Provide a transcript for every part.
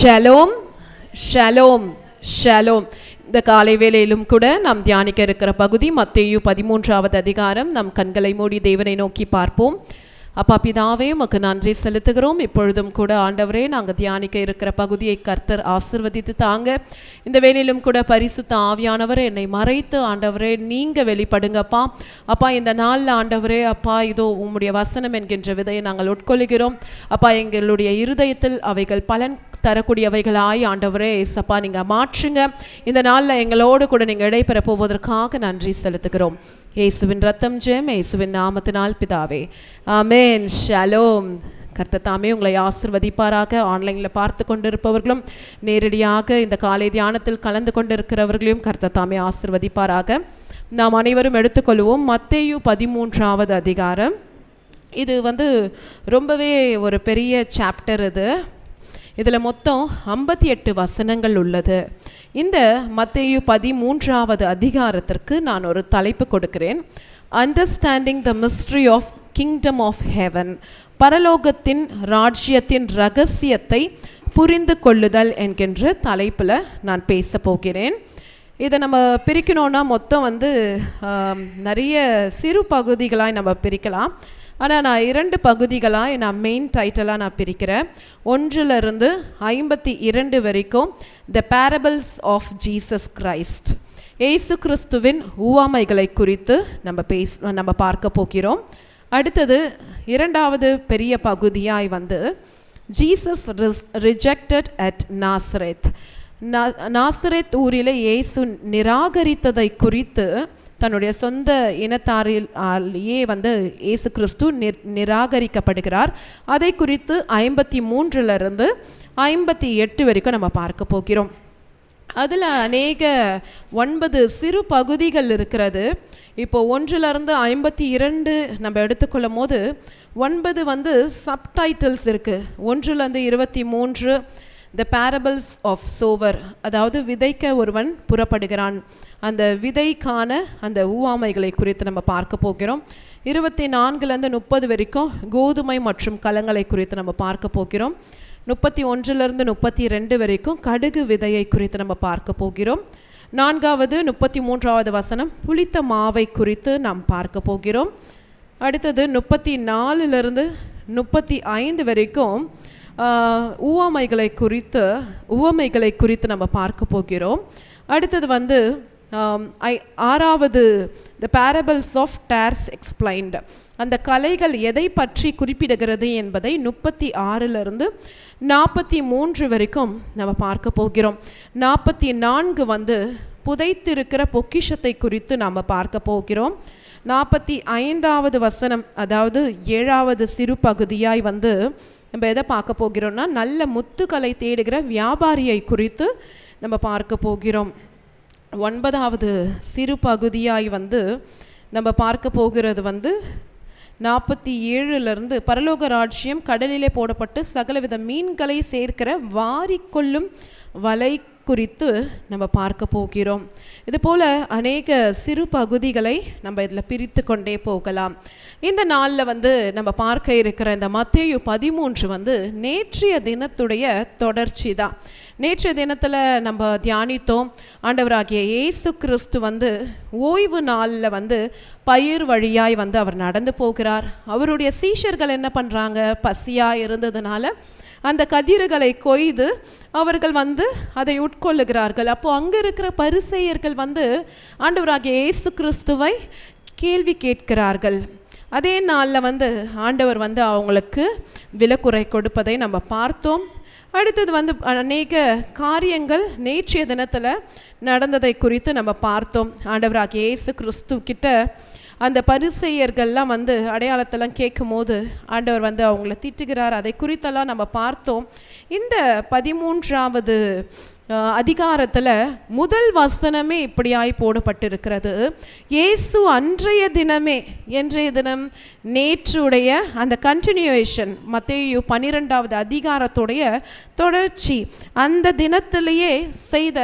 Shalom shalom shalom. இந்த காலை வேளையிலும் கூட நாம் தியானிக்க இருக்கிற பகுதி மத்தேயு 13வது அதிகாரம். நம் கண்களை மூடி தேவனை நோக்கி பார்ப்போம். அப்பா பிதாவே உமக்கு நன்றி செலுத்துகிறோம். இப்பொழுதும் கூட ஆண்டவரே நாங்கள் தியானிக்க இருக்கிற பகுதியை கர்த்தர் ஆசிர்வதித்து தாங்க. இந்த வேளையிலும் கூட பரிசுத்த ஆவியானவர் என்னை மறைத்து ஆண்டவரே நீங்கள் வெளிப்படுங்கப்பா. அப்பா இந்த நாளில் ஆண்டவரே அப்பா இதோ உம்முடைய வசனம் என்கின்ற விதையை நாங்கள் உட்கொள்கிறோம். அப்பா எங்களுடைய இருதயத்தில் அவைகள் பலன் தரக்கூடியவைகளாய் ஆண்டவரே ஏசப்பா நீங்கள் மாற்றுங்க. இந்த நாளில் எங்களோடு கூட நீங்கள் இடைபெற போவதற்காக நன்றி செலுத்துகிறோம். இயேசுவின் ரத்தம் ஜெயம், இயேசுவின் நாமத்தினால் பிதாவே, ஆமென். ஷலோம். கர்த்தர் தாமே உங்களை ஆசிர்வதிப்பாராக. ஆன்லைனில் பார்த்து கொண்டிருப்பவர்களும் நேரடியாக இந்த காலை தியானத்தில் கலந்து கொண்டிருக்கிறவர்களையும் கர்த்தர் தாமே ஆசிர்வதிப்பாராக. நாம் அனைவரும் எடுத்துக்கொள்வோம் மத்தேயு 13வது அதிகாரம். இது ரொம்பவே ஒரு பெரிய சாப்டர். இதில் மொத்தம் 58 வசனங்கள் உள்ளது. இந்த மத்தேயு 13வது அதிகாரத்திற்கு நான் ஒரு தலைப்பு கொடுக்கிறேன். Understanding the mystery of kingdom of heaven. பரலோகத்தின் ராஜ்யத்தின் ரகசியத்தை புரிந்து கொள்ளுதல் என்கின்ற தலைப்பில் நான் பேச போகிறேன். இதை நம்ம பிரிக்கணுன்னா மொத்தம் நிறைய சிறு பகுதிகளாய் நம்ம பிரிக்கலாம். ஆனால் நான் 2 பகுதிகளாக நான் மெயின் டைட்டலாக நான் பிரிக்கிறேன். 1 to 52 வரைக்கும் the parables of Jesus Christ. Yesu கிறிஸ்துவின் உவமைகளை குறித்து நம்ம பார்க்க போகிறோம். அடுத்தது 2வது பெரிய பகுதியாய் Jesus rejected at Nazareth. Nazareth ஊரில் இயேசு நிராகரித்ததை குறித்து தன்னுடைய சொந்த இனத்தாரிலேயே இயேசு கிறிஸ்து நிராகரிக்கப்படுகிறார். அதை குறித்து 53 to 58 வரைக்கும் நம்ம பார்க்க போகிறோம். அதில் அநேக 9 சிறு பகுதிகள் இருக்கிறது. இப்போ 1 to 52 நம்ம எடுத்துக்கொள்ளும் போது 9 சப்டைட்டில்ஸ் இருக்குது. 1 to 23 the parables of sower, அதாவது விதைக்க ஒருவன் புறப்படுகிறான். அந்த விதைக்கான அந்த ஊவாமைகளை குறித்து நம்ம பார்க்க போகிறோம். 24 to 30 வரைக்கும் கோதுமை மற்றும் கலங்களை குறித்து நம்ம பார்க்க போகிறோம். 31 to 32 வரைக்கும் கடுகு விதையை குறித்து நம்ம பார்க்க போகிறோம். 4வது 33வது வசனம் புளித்த மாவை குறித்து நாம் பார்க்க போகிறோம். அடுத்தது 34 to 35 வரைக்கும் உவமைகளை குறித்து நம்ம பார்க்க போகிறோம். அடுத்தது 6வது த பேரபிள்ஸ் ஆஃப் டேர்ஸ் எக்ஸ்பிளைன்டு. அந்த கலைகள் எதை பற்றி குறிப்பிடுகிறது என்பதை 36 to 43 வரைக்கும் நம்ம பார்க்க போகிறோம். 44 புதைத்திருக்கிற பொக்கிஷத்தை குறித்து நாம் பார்க்க போகிறோம். 45வது வசனம், அதாவது 7வது சிறு பகுதியாய் நம்ம எதை பார்க்க போகிறோம்னா நல்ல முத்துக்களை தேடுகிற வியாபாரியை குறித்து நம்ம பார்க்க போகிறோம். 9வது சிறு பகுதியாய் நம்ம பார்க்க போகிறது 47 பரலோக ராஜ்யம் கடலிலே போடப்பட்டு சகலவித மீன்களை சேர்க்கிற வாரிக்கொள்ளும் வலை குறித்து நம்ம பார்க்க போகிறோம். இதுபோல் அநேக சிறு பகுதிகளை நம்ம இதில் பிரித்து கொண்டே போகலாம். இந்த நாளில் நம்ம பார்க்க இருக்கிற இந்த மத்தேயு 13 நேற்றைய தினத்துடைய தொடர்ச்சி தான். நேற்றைய தினத்தில் நம்ம தியானித்தோம். ஆண்டவராகிய இயேசு கிறிஸ்து ஓய்வு நாளில் பயிர் வழியாய் அவர் நடந்து போகிறார். அவருடைய சீஷர்கள் என்ன பண்ணுறாங்க? பசியாக இருந்ததுனால அந்த கதிர்களை கொய்து அவர்கள் அதை உட்கொள்ளுகிறார்கள். அப்போது அங்கே இருக்கிற பரிசேயர்கள் ஆண்டவராகிய இயேசு கிறிஸ்துவை கேள்வி கேட்கிறார்கள். அதே நாளில் ஆண்டவர் அவங்களுக்கு விலக்குறை கொடுப்பதை நம்ம பார்த்தோம். அடுத்தது அநேக காரியங்கள் நேற்றைய தினத்தில் நடந்ததை குறித்து நம்ம பார்த்தோம். ஆண்டவராகிய இயேசு கிறிஸ்து கிட்ட அந்த பரிசேயர்கள்லாம் அடையாளத்தெல்லாம் கேட்கும் போது ஆண்டவர் அவங்கள திட்டுகிறார். அதை குறித்தெல்லாம் நம்ம பார்த்தோம். இந்த 13வது அதிகாரத்தில் முதல் வசனமே இப்படியாய் போடப்பட்டிருக்கிறது. இயேசு அன்றைய தினம் நேற்றுடைய அந்த கண்டினியூவேஷன், மத்தேயு 12வது அதிகாரத்துடைய தொடர்ச்சி, அந்த தினத்திலேயே செய்த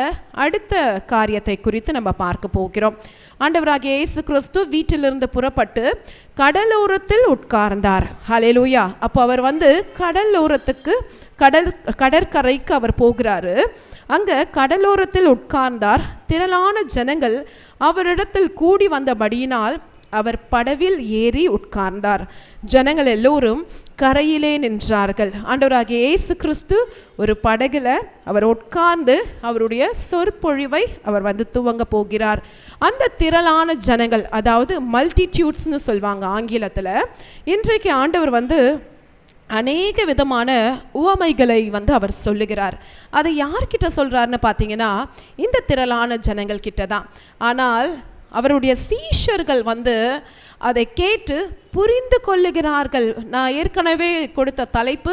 அடுத்த காரியத்தை குறித்து நம்ம பார்க்க போகிறோம். ஆண்டவராகிய இயேசு கிறிஸ்து வீட்டிலிருந்து புறப்பட்டு கடலோரத்தில் உட்கார்ந்தார். ஹல்லேலூயா. அப்போ அவர் கடலோரத்துக்கு கடற்கரைக்கு அவர் போகிறாரு. அங்கே கடலோரத்தில் உட்கார்ந்தார். திரளான ஜனங்கள் அவரிடத்தில் கூடி வந்தபடியினால் அவர் படவில் ஏறி உட்கார்ந்தார். ஜனங்கள் எல்லோரும் கரையிலே நின்றார்கள். ஆண்டவராகிய இயேசு கிறிஸ்து ஒரு படகுல அவர் உட்கார்ந்து அவருடைய சொற்பொழிவை அவர் துவங்க போகிறார். அந்த திரளான ஜனங்கள், அதாவது மல்டிடியூட்ஸ்னு சொல்வாங்க ஆங்கிலத்தில். இன்றைக்கு ஆண்டவர் அநேக விதமான உவமைகளை அவர் சொல்லுகிறார். அதை யார்கிட்ட சொல்கிறாருன்னு பார்த்தீங்கன்னா, இந்த திரளான ஜனங்கள் கிட்ட தான். ஆனால் அவருடைய சீஷர்கள் அதை கேட்டு புரிந்து கொள்ளுகிறார்கள். நான் ஏற்கனவே கொடுத்த தலைப்பு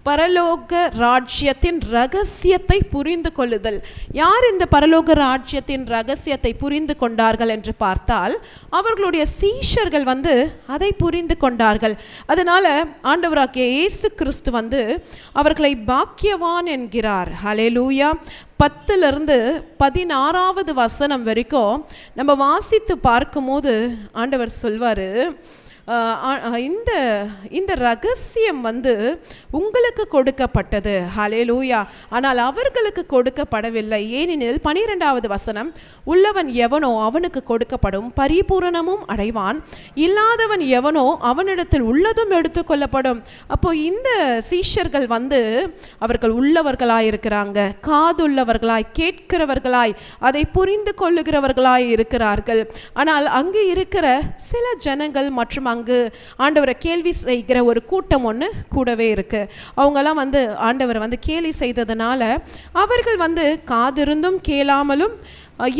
பரலோக ராஜ்யத்தின் ரகசியத்தை புரிந்து கொள்ளுதல். யார் இந்த பரலோக ராஜ்யத்தின் ரகசியத்தை புரிந்து கொண்டார்கள் என்று பார்த்தால், அவர்களுடைய சீஷர்கள் அதை புரிந்து கொண்டார்கள். அதனால் ஆண்டவராகிய இயேசு கிறிஸ்து அவர்களை பாக்கியவான் என்கிறார். ஹல்லேலூயா. 10 16 வசனம் வரைக்கும் நம்ம வாசித்து பார்க்கும்போது ஆண்டவர் சொல்வார், இந்த ரகசியம் உங்களுக்கு கொடுக்கப்பட்டது. ஹல்லேலூயா. ஆனால் அவர்களுக்கு கொடுக்கப்படவில்லை. ஏனெனில் 12வது வசனம், உள்ளவன் எவனோ அவனுக்கு கொடுக்கப்படும், பரிபூரணமும் அடைவான். இல்லாதவன் எவனோ அவனிடத்தில் உள்ளதும் எடுத்துக்கொள்ளப்படும். அப்போ இந்த சீஷர்கள் அவர்கள் உள்ளவர்களாய் இருக்கிறாங்க, காதுள்ளவர்களாய், கேட்கிறவர்களாய், அதை புரிந்து கொள்ளுகிறவர்களாய் இருக்கிறார்கள். ஆனால் அங்கு இருக்கிற சில ஜனங்கள் மற்றும் அங்கு ஆண்டவரை கேள்வி செய்கிற ஒரு கூட்டம் ஒன்று கூடவே இருக்கு. அவங்கெல்லாம் ஆண்டவர் கேலி செய்ததுனால அவர்கள் காதிருந்தும் கேளாமலும்,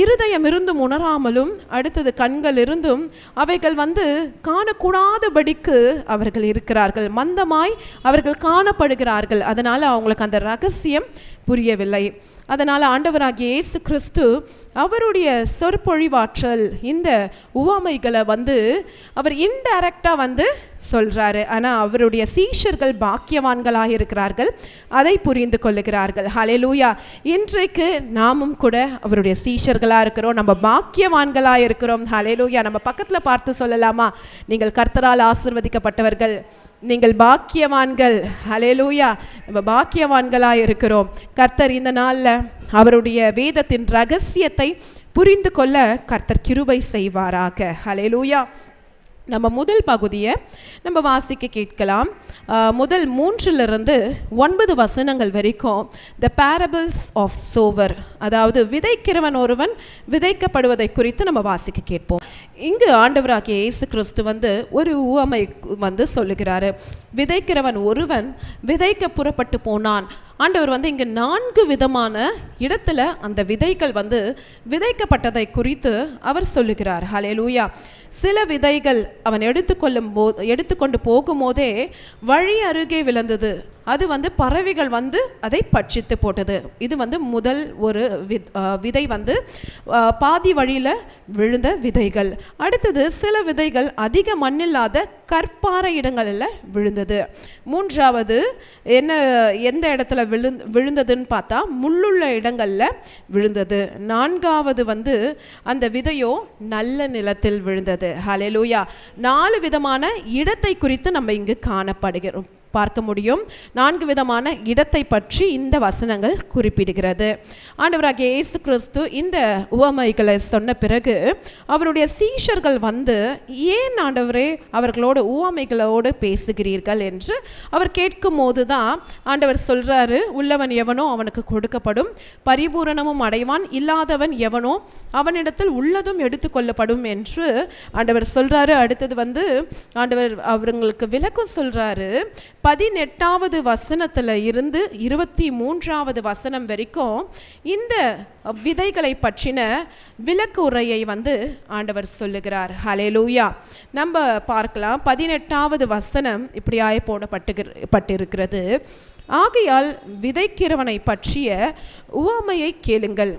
இருதயம் இருந்தும் உணராமலும், அடுத்தது கண்கள் இருந்தும் அவைகள் காணக்கூடாதபடிக்கு அவர்கள் இருக்கிறார்கள். மந்தமாய் அவர்கள் காணப்படுகிறார்கள். அதனால் அவங்களுக்கு அந்த ரகசியம் புரியவில்லை. அதனால் ஆண்டவராகிய இயேசு கிறிஸ்து அவருடைய சொற்பொழிவாற்றல் இந்த உவமைகளை அவர் இன்டைரக்டாக சொல்கிறாரு. ஆனால் அவருடைய சீஷர்கள் பாக்கியவான்களாக இருக்கிறார்கள், அதை புரிந்து கொள்ளுகிறார்கள். ஹல்லேலூயா. இன்றைக்கு நாமும் கூட அவருடைய சீஷர்களாக இருக்கிறோம், நம்ம பாக்கியவான்களாக இருக்கிறோம். ஹல்லேலூயா. நம்ம பக்கத்தில் பார்த்து சொல்லலாமா, நீங்கள் கர்த்தரால் ஆசீர்வதிக்கப்பட்டவர்கள், நீங்கள் பாக்கியவான்கள். ஹல்லேலூயா. நம்ம பாக்கியவான்களாக இருக்கிறோம். கர்த்தர் இந்த நாளில் அவருடைய வேதத்தின் ரகசியத்தை புரிந்து கொள்ள கர்த்தர் கிருபை செய்வாராக. ஹல்லேலூயா. நம்ம முதல் பகுதியை நம்ம வாசிக்க கேட்கலாம். முதல் 3-9 வசனங்கள் வரைக்கும் த பேரபிள்ஸ் ஆஃப் சோவர், அதாவது விதைக்கிறவன் ஒருவன் விதைக்கப்படுவதை குறித்து நம்ம வாசிக்க கேட்போம். இங்கு ஆண்டவராகிய இயேசு கிறிஸ்து ஒரு உவமை சொல்லுகிறாரு. விதைக்கிறவன் ஒருவன் விதைக்க புறப்பட்டு போனான். ஆண்டவர் இங்கே 4 விதமான இடத்துல அந்த விதைகள் விதைக்கப்பட்டதை குறித்து அவர் சொல்லுகிறார். ஹல்லேலூயா. சில விதைகள் அவன் எடுத்துக்கொண்டு போகும்போதே வழி அருகே விழுந்தது. அது பறவைகள் அதை பட்சித்து போட்டது. இது முதல் ஒரு விதை பாதி வழியில் விழுந்த விதைகள். அடுத்தது சில விதைகள் அதிக மண்ணில்லாத கற்பாறை இடங்களில் விழுந்தது. மூன்றாவது எந்த இடத்துல விழுந்ததுன்னு பார்த்தா முள்ளுள்ள இடங்களில் விழுந்தது. நான்காவது அந்த விதையோ நல்ல நிலத்தில் விழுந்தது. ஹல்லேலூயா. 4 விதமான இடத்தை குறித்து நம்ம இங்கு பார்க்க முடியும். 4 விதமான இடத்தை பற்றி இந்த வசனங்கள் குறிப்பிடுகிறது. ஆண்டவராகிய இயேசு கிறிஸ்து இந்த உவமைகளை சொன்ன பிறகு அவருடைய சீஷர்கள் ஏன் ஆண்டவரே அவர்களோட உவமைகளோடு பேசுகிறீர்கள் என்று அவர் கேட்கும் போது தான் ஆண்டவர் சொல்றாரு, உள்ளவன் எவனோ அவனுக்கு கொடுக்கப்படும், பரிபூரணமும் அடைவான். இல்லாதவன் எவனோ அவனிடத்தில் உள்ளதும் எடுத்துக்கொள்ளப்படும் என்று ஆண்டவர் சொல்றாரு. அடுத்தது ஆண்டவர் அவங்களுக்கு விளக்கம் சொல்றாரு. 18வது வசனத்தில் இருந்து 23வது வசனம் வரைக்கும் இந்த விதைகளை பற்றின விளக்கு உரையை ஆண்டவர் சொல்லுகிறார். ஹல்லேலூயா. நம்ம பார்க்கலாம். 18வது வசனம் இப்படியாய் போடப்பட்டிருக்கிறது. ஆகையால் விதைக்கிறவனை பற்றிய உவமையை கேளுங்கள்.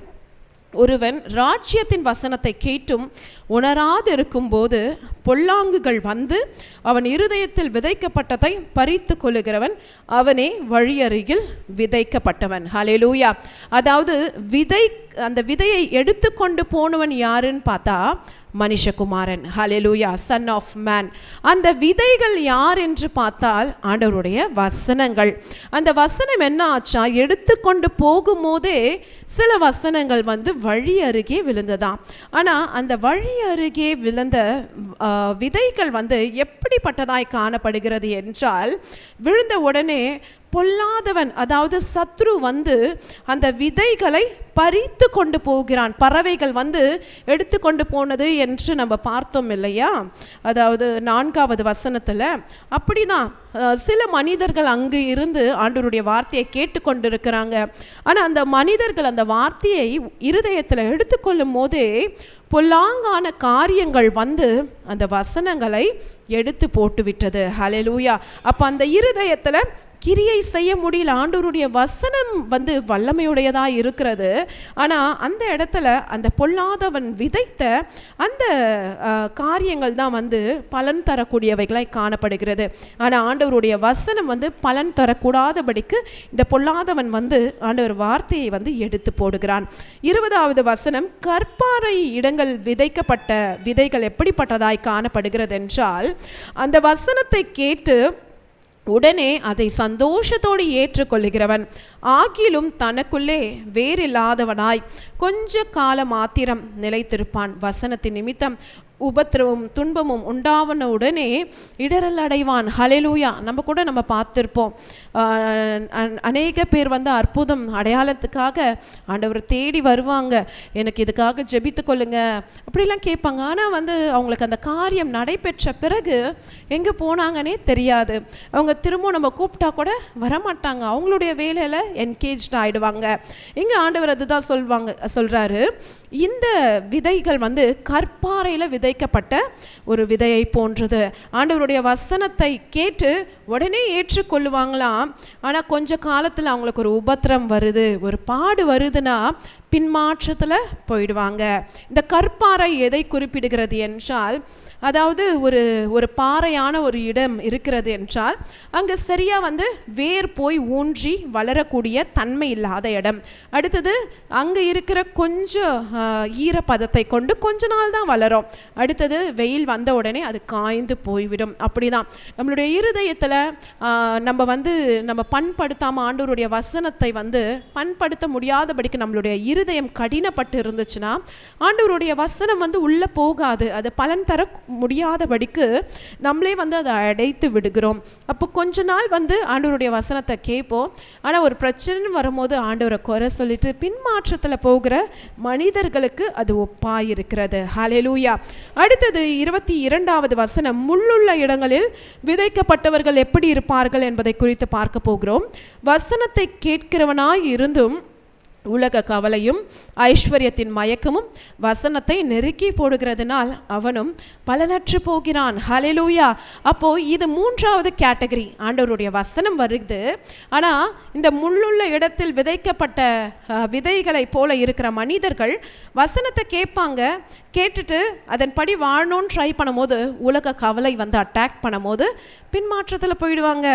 ஒருவன் ராஜ்யத்தின் வசனத்தை கேட்டும் உணராதிருக்கும் போது பொல்லாங்குகள் அவன் இருதயத்தில் விதைக்கப்பட்டதை பறித்து கொள்ளுகிறவன் அவனே வழியருகில் விதைக்கப்பட்டவன். ஹல்லேலூயா. அதாவது அந்த விதையை எடுத்துக்கொண்டு போனவன் யாருன்னு பார்த்தா மனுஷகுமாரன். ஹல்லேலூயா. Son of man. அந்த விதைகள் யார் என்று பார்த்தால் ஆண்டவருடைய வசனங்கள். அந்த வசனம் என்ன ஆச்சா, எடுத்துக்கொண்டு போகும்போதே சில வசனங்கள் வழி அருகே விழுந்ததாம். ஆனால் அந்த வழி அருகே விழுந்த விதைகள் எப்படிப்பட்டதாய் காணப்படுகிறது என்றால், விழுந்த உடனே பொல்லாதவன், அதாவது சத்ரு அந்த விதைகளை பறித்து கொண்டு போகிறான். பறவைகள் எடுத்து கொண்டு போனது என்று நம்ம பார்த்தோம் இல்லையா? அதாவது 4வது வசனத்தில் அப்படிதான் சில மனிதர்கள் அங்கு இருந்து ஆண்டவருடைய வார்த்தையை கேட்டுக்கொண்டிருக்கிறாங்க. ஆனால் அந்த மனிதர்கள் அந்த வார்த்தையை இருதயத்தில் எடுத்துக்கொள்ளும் போதே பொல்லாங்கான காரியங்கள் அந்த வசனங்களை எடுத்து போட்டு விட்டது. ஹல்லேலூயா. அப்போ அந்த இருதயத்தில் கிரியை செய்ய முடியல. ஆண்டவருடைய வசனம் வல்லமையுடையதாக இருக்கிறது. ஆனால் அந்த இடத்துல அந்த பொல்லாதவன் விதைத்த அந்த காரியங்கள் தான் பலன் தரக்கூடியவைகளாய் காணப்படுகிறது. ஆனால் ஆண்டவருடைய வசனம் பலன் தரக்கூடாதபடிக்கு இந்த பொல்லாதவன் ஆண்டவர் வார்த்தையை எடுத்து போடுகிறான். 20வது வசனம், கற்பாறை இடங்கள் விதைக்கப்பட்ட விதைகள் எப்படிப்பட்டதாய் காணப்படுகிறது என்றால், அந்த வசனத்தை கேட்டு உடனே அதை சந்தோஷத்தோடு ஏற்றுக்கொள்ளுகிறவன், ஆகிலும் தனக்குள்ளே வேறில்லாதவனாய் கொஞ்ச கால மாத்திரம் நிலைத்திருப்பான். வசனத்தின் நிமித்தம் உபத்திரவும் துன்பமும் உண்டாவன உடனே இடரல் அடைவான். ஹல்லேலூயா. நம்ம பார்த்துருப்போம், அநேக பேர் அற்புதம் அடையாளத்துக்காக ஆண்டவரை தேடி வருவாங்க. எனக்கு இதுக்காக ஜெபித்து கொள்ளுங்க அப்படிலாம் கேட்பாங்க. ஆனால் அவங்களுக்கு அந்த காரியம் நடைபெற்ற பிறகு எங்கே போனாங்கன்னே தெரியாது. அவங்க திரும்ப நம்ம கூப்பிட்டா கூட வரமாட்டாங்க. அவங்களுடைய வேலையில் என்கேஜ்ட் ஆகிடுவாங்க. இங்கே ஆண்டவர் அதுதான் சொல்கிறாரு, இந்த விதைகள் கற்பாறையில் விதைக்கப்பட்ட ஒரு விதையை போன்றது. ஆண்டவருடைய வசனத்தை கேட்டு உடனே ஏற்றுக்கொள்ளுவாங்களாம். ஆனால் கொஞ்ச காலத்தில் அவங்களுக்கு ஒரு உபத்திரம் வருது, ஒரு பாடு வருதுன்னா பின்மாற்றத்தில் போயிடுவாங்க. இந்த கற்பாறை எதை குறிப்பிடுகிறது என்றால், அதாவது ஒரு பாறையான ஒரு இடம் இருக்கிறது என்றால் அங்கே சரியாக வேர் போய் ஊன்றி வளரக்கூடிய தன்மை இல்லாத இடம். அடுத்தது அங்கே இருக்கிற கொஞ்சம் ஈரப்பதத்தை கொண்டு கொஞ்ச நாள் தான் வளரும். அடுத்தது வெயில் வந்த உடனே அது காய்ந்து போய்விடும். அப்படிதான் நம்மளுடைய இருதயத்தில் நம்ம பண்படுத்தாமல் ஆண்டவருடைய வசனத்தை பண்படுத்த முடியாதபடிக்கு நம்மளுடைய இருதயம் கடினப்பட்டு இருந்துச்சுன்னா ஆண்டவருடைய வசனம் உள்ளே போகாது. அது பலன் தர முடியாதபடிக்கு நம்மளே அதை அடைத்து விடுகிறோம். அப்போ கொஞ்ச நாள் ஆண்டவருடைய வசனத்தை கேட்போம். ஆனால் ஒரு பிரச்சனை வரும்போது ஆண்டவரை குறை சொல்லிட்டு பின்மாற்றத்தில் போகிற மனிதர்களுக்கு அது ஒப்பாயிருக்கிறது. ஹல்லேலூயா. அடுத்தது 22வது வசனம், முள்ளுள்ள இடங்களில் விதைக்கப்பட்டவர்கள் எப்படி இருப்பார்கள் என்பதை குறித்து பார்க்க போகிறோம். வசனத்தை கேட்கிறவனாய் இருந்தும் உலக கவலையும் ஐஸ்வர்யத்தின் மயக்கமும் வசனத்தை நெருக்கி போடுகிறதுனால் அவனும் பலனற்று போகிறான். ஹல்லேலூயா. அப்போ இது 3வது கேட்டகரி. ஆண்டவருடைய வசனம் வருது, ஆனால் இந்த முள்ளுள்ள இடத்தில் விதைக்கப்பட்ட விதைகளை போல இருக்கிற மனிதர்கள் வசனத்தை கேட்பாங்க. கேட்டுட்டு அதன்படி வாழணும்னு ட்ரை பண்ணும்போது உலக கவலை அட்டாக் பண்ணும்போது பின்மாற்றத்தில் போயிடுவாங்க.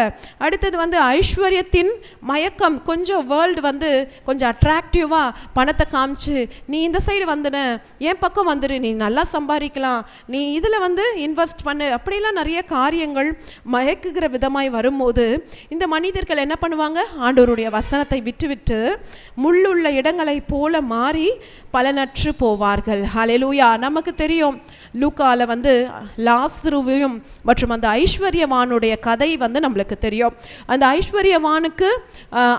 அடுத்தது ஐஸ்வர்யத்தின் மயக்கம், கொஞ்சம் வேர்ல்டு கொஞ்சம் அட்ராக்டிவாக பணத்தை காமிச்சு, நீ இந்த சைடு என் பக்கம் வந்துடு, நீ நல்லா சம்பாதிக்கலாம், நீ இதில் இன்வெஸ்ட் பண்ணு, அப்படிலாம் நிறைய காரியங்கள் மயக்குகிற விதமாய் வரும்போது இந்த மனிதர்கள் என்ன பண்ணுவாங்க, ஆண்டவருடைய வசனத்தை விட்டு முள்ளுள்ள இடங்களை போல மாறி பலனற்று போவார்கள். ஹல்லேலூயா. நமக்கு தெரியும், லூக்கால லாசருவையும் மற்றும் அந்த ஐஸ்வர்யவானுடைய கதை நம்மளுக்கு தெரியும். அந்த ஐஸ்வர்யவானுக்கு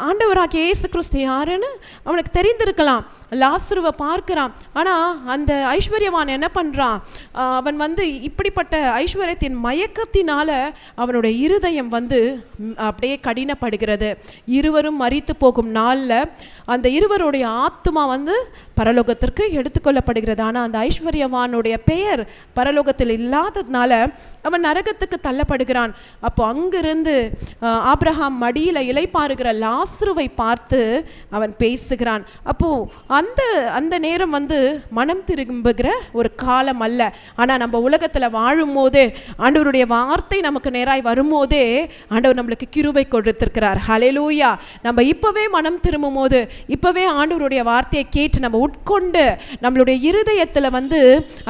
ஆண்டவராகிய இயேசு கிறிஸ்து யாருன்னு அவனுக்கு தெரிந்திருக்கலாம். லாசருவை பார்க்கிறான். ஆனால் அந்த ஐஸ்வர்யவான் என்ன பண்ணுறான், அவன் இப்படிப்பட்ட ஐஸ்வர்யத்தின் மயக்கத்தினால அவனுடைய இருதயம் அப்படியே கடினப்படுகிறது. இருவரும் மரித்து போகும் நாளில் அந்த இருவருடைய ஆத்துமா பரலோகத்திற்கு எடுத்துக்கொள்ளப்படுகிறது. ஆனால் அந்த ஐஸ்வர்யவானுடைய பெயர் பரலோகத்தில் இல்லாததுனால அவன் நரகத்துக்கு தள்ளப்படுகிறான். அப்போ அங்கிருந்து ஆபிரகாம் மடியில் இளைப்பாறுகிற லாசருவை பார்த்து அவன் பேசுகிறான். அப்போது அந்த நேரம் மனம் திரும்புகிற ஒரு காலம் அல்ல. ஆனால் நம்ம உலகத்தில் வாழும் போதே ஆண்டவருடைய வார்த்தை நமக்கு நேராய் வரும்போதே ஆண்டவர் நம்மளுக்கு கிருபை கொடுத்திருக்கிறார். ஹல்லேலூயா. நம்ம இப்போவே மனம் திரும்பும் போது, இப்போவே ஆண்டவருடைய வார்த்தையை கேட்டு நம்ம உட்கொண்டு நம்மளுடைய இருதயத்தில் வந்து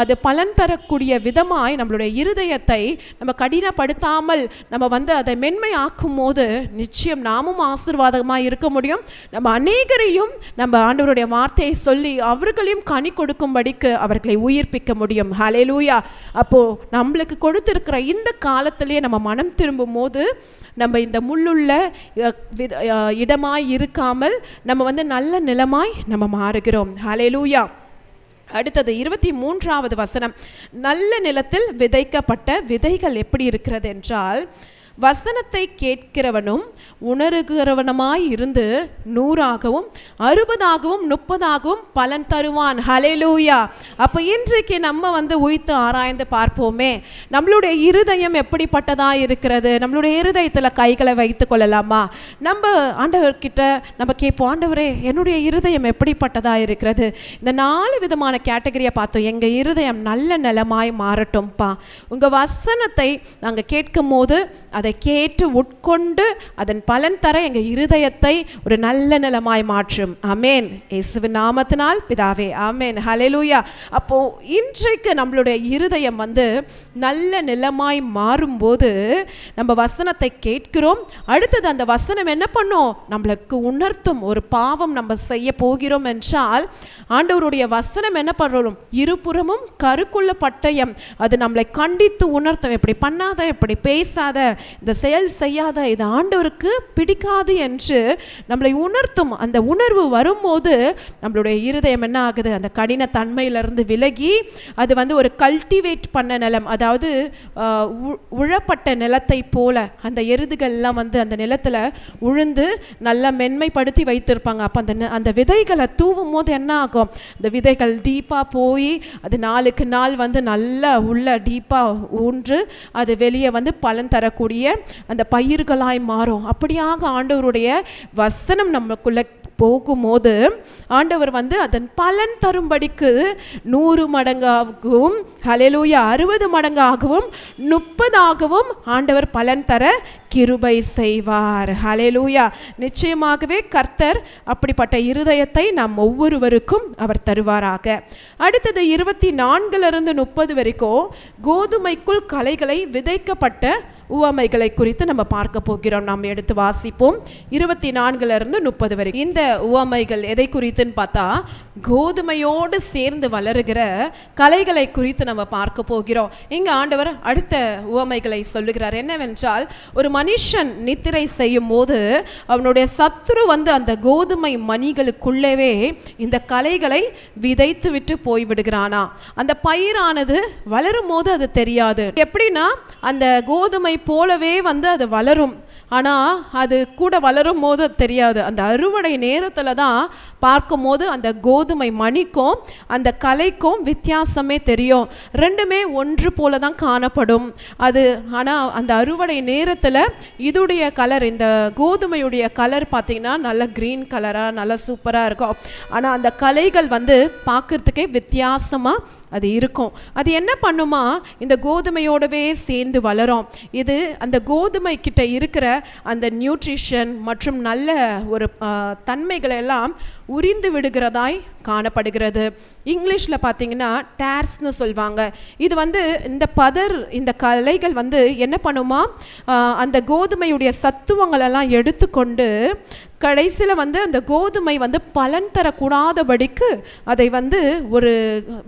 அது பலன் தரக்கூடிய விதமாய் நம்மளுடைய இருதயத்தை நம்ம கடினப்படுத்தாமல் நம்ம வந்து அதை மென்மை ஆக்கும் போது நிச்சயம் நாமும் ஆசீர்வாதமாக இருக்க முடியும். நம்ம அநேகரையும் நம்ம ஆண்டவருடைய வார்த்தையை சொல்லி அவர்களையும் கனி கொடுக்கும்படிக்கு அவர்களை உயிர்ப்பிக்க முடியும். ஹல்லேலூயா. அப்போது நம்மளுக்கு கொடுத்திருக்கிற இந்த காலத்திலே நம்ம மனம் திரும்பும் போது நம்ம இந்த முள்ளுள்ள இடமாய் இருக்காமல் நம்ம வந்து நல்ல நிலமாய் நம்ம மாறுகிறோம். ஹல்லேலூயா. அடுத்தது 23வது வசனம். நல்ல நிலத்தில் விதைக்கப்பட்ட விதைகள் எப்படி இருக்கிறது என்றால், வசனத்தை கேட்கிறவனும் உணர்கிறவனுமாய் இருந்து 100ஆகவும் 60ஆகவும் 30ஆகவும் பலன் தருவான். ஹல்லேலூயா. அப்போ இன்றைக்கு நம்ம வந்து உய்த்து ஆராய்ந்து பார்ப்போமே, நம்மளுடைய இருதயம் எப்படிப்பட்டதாக இருக்கிறது. நம்மளுடைய இருதயத்தில் கைகளை வைத்து கொள்ளலாமா? நம்ம ஆண்டவர்கிட்ட நம்ம கேட்போம், ஆண்டவரே என்னுடைய இருதயம் எப்படிப்பட்டதாக இருக்கிறது. இந்த 4 விதமான கேட்டகரியை பார்த்தோம். எங்கள் இருதயம் நல்ல நிலமாய் மாறட்டும்ப்பா. உங்கள் வசனத்தை நாங்கள் கேட்கும் போது அதை கேட்டு உட்கொண்டு அதன் பலன் தர எங்கள் இருதயத்தை ஒரு நல்ல நிலமாய் மாற்றும். ஆமேன். இயேசுவின் நாமத்தினால் பிதாவே, ஆமேன். ஹல்லேலூயா. அப்போ இன்றைக்கு நம்மளுடைய இருதயம் வந்து நல்ல நிலமாய் மாறும்போது நம்ம வசனத்தை கேட்கிறோம். அடுத்தது அந்த வசனம் என்ன பண்ணும்? நம்மளுக்கு உணர்த்தும். ஒரு பாவம் நம்ம செய்ய போகிறோம் என்றால் ஆண்டவருடைய வசனம் என்ன பண்ணுறோம்? இருபுறமும் கருக்குள்ள பட்டயம். அது நம்மளை கண்டித்து உணர்த்தும். இப்படி பண்ணாத, இப்படி பேசாத, இந்த செயல் செய்யாத, இது ஆண்டவருக்கு பிடிக்காது என்று நம்மளை உணர்த்தும். அந்த உணர்வு வரும்போது நம்மளுடைய இருதயம் என்ன ஆகுது? அந்த கடின தன்மையிலிருந்து விலகி அது வந்து ஒரு கல்டிவேட் பண்ண நிலம், அதாவது உழப்பட்ட நிலத்தை போல அந்த எருதுகள்லாம் வந்து அந்த நிலத்தில் உழுந்து நல்லா மென்மைப்படுத்தி வைத்திருப்பாங்க. அப்போ அந்த விதைகளை தூவும் போது என்ன ஆகும்? அந்த விதைகள் டீப்பாக போய் அது நாளுக்கு நாள் வந்து நல்லா உள்ள டீப்பாக ஊன்று அது வெளியே வந்து பலன் தரக்கூடிய அந்த பயிர்களாய் மாறும். அப்படியாக ஆண்டவருடைய வசனம் நமக்குள்ள போகும்போது ஆண்டவர் வந்து அதன் பலன் தரும்படிக்கு 100 மடங்காகவும், ஹல்லேலூயா, 60 மடங்காகவும் 30ஆகவும் ஆண்டவர் பலன் தர கிருபை செய்வார். ஹல்லேலூயா. நிச்சயமாகவே கர்த்தர் அப்படிப்பட்ட இருதயத்தை நாம் ஒவ்வொருவருக்கும் அவர் தருவாராக. அடுத்தது 24லிருந்து 30 வரைக்கும் கோதுமைக்குள் களைகளை விதைக்கப்பட்ட உவமைகளை குறித்து நம்ம பார்க்க போகிறோம். நாம் எடுத்து வாசிப்போம் 24லிருந்து 30 வரை. இந்த உவமைகள் எதை குறித்துன்னு பார்த்தா, கோதுமையோடு சேர்ந்து வளருகிற களைகளை குறித்து நம்ம பார்க்க போகிறோம். இங்க ஆண்டவர் அடுத்த உவமைகளை சொல்லுகிறார். என்னவென்றால், ஒரு மனுஷன் நித்திரை செய்யும் போது அவனுடைய சத்துரு வந்து அந்த கோதுமை மணிகளுக்குள்ளவே இந்த களைகளை விதைத்து விட்டு போய்விடுகிறானா. அந்த பயிரானது வளரும் போது அது தெரியாது. எப்படின்னா, அந்த கோதுமை போலவே வந்து அது வளரும், ஆனால் அது கூட வளரும் போது தெரியாது. அந்த அறுவடை நேரத்தில் தான் பார்க்கும் போது அந்த கோதுமை மணிக்கும் அந்த களைக்கும் வித்தியாசமே தெரியும். ரெண்டுமே ஒன்று போல தான் காணப்படும் அது. ஆனால் அந்த அறுவடை நேரத்தில் இதுடைய கலர், இந்த கோதுமையுடைய கலர் பார்த்திங்கன்னா நல்ல க்ரீன் கலராக நல்ல சூப்பராக இருக்கும். ஆனால் அந்த களைகள் வந்து பார்க்குறதுக்கே வித்தியாசமாக அது இருக்கும். அது என்ன பண்ணுமா? இந்த கோதுமையோடவே சேர்ந்து வளரும். இது அந்த கோதுமை கிட்ட இருக்கிற அந்த நியூட்ரிஷன் மற்றும் நல்ல ஒரு தன்மைகளை எல்லாம் உரிந்து விடுகிறதாய் காணப்படுகிறது. இங்கிலீஷில் பார்த்தீங்கன்னா டேர்ஸ்னு சொல்லுவாங்க. இது வந்து இந்த களைகள் வந்து என்ன பண்ணுமா? அந்த கோதுமையுடைய சத்துவங்களெல்லாம் எடுத்துக்கொண்டு கடைசியில் வந்து அந்த கோதுமை வந்து பலன் தரக்கூடாதபடிக்கு அதை வந்து ஒரு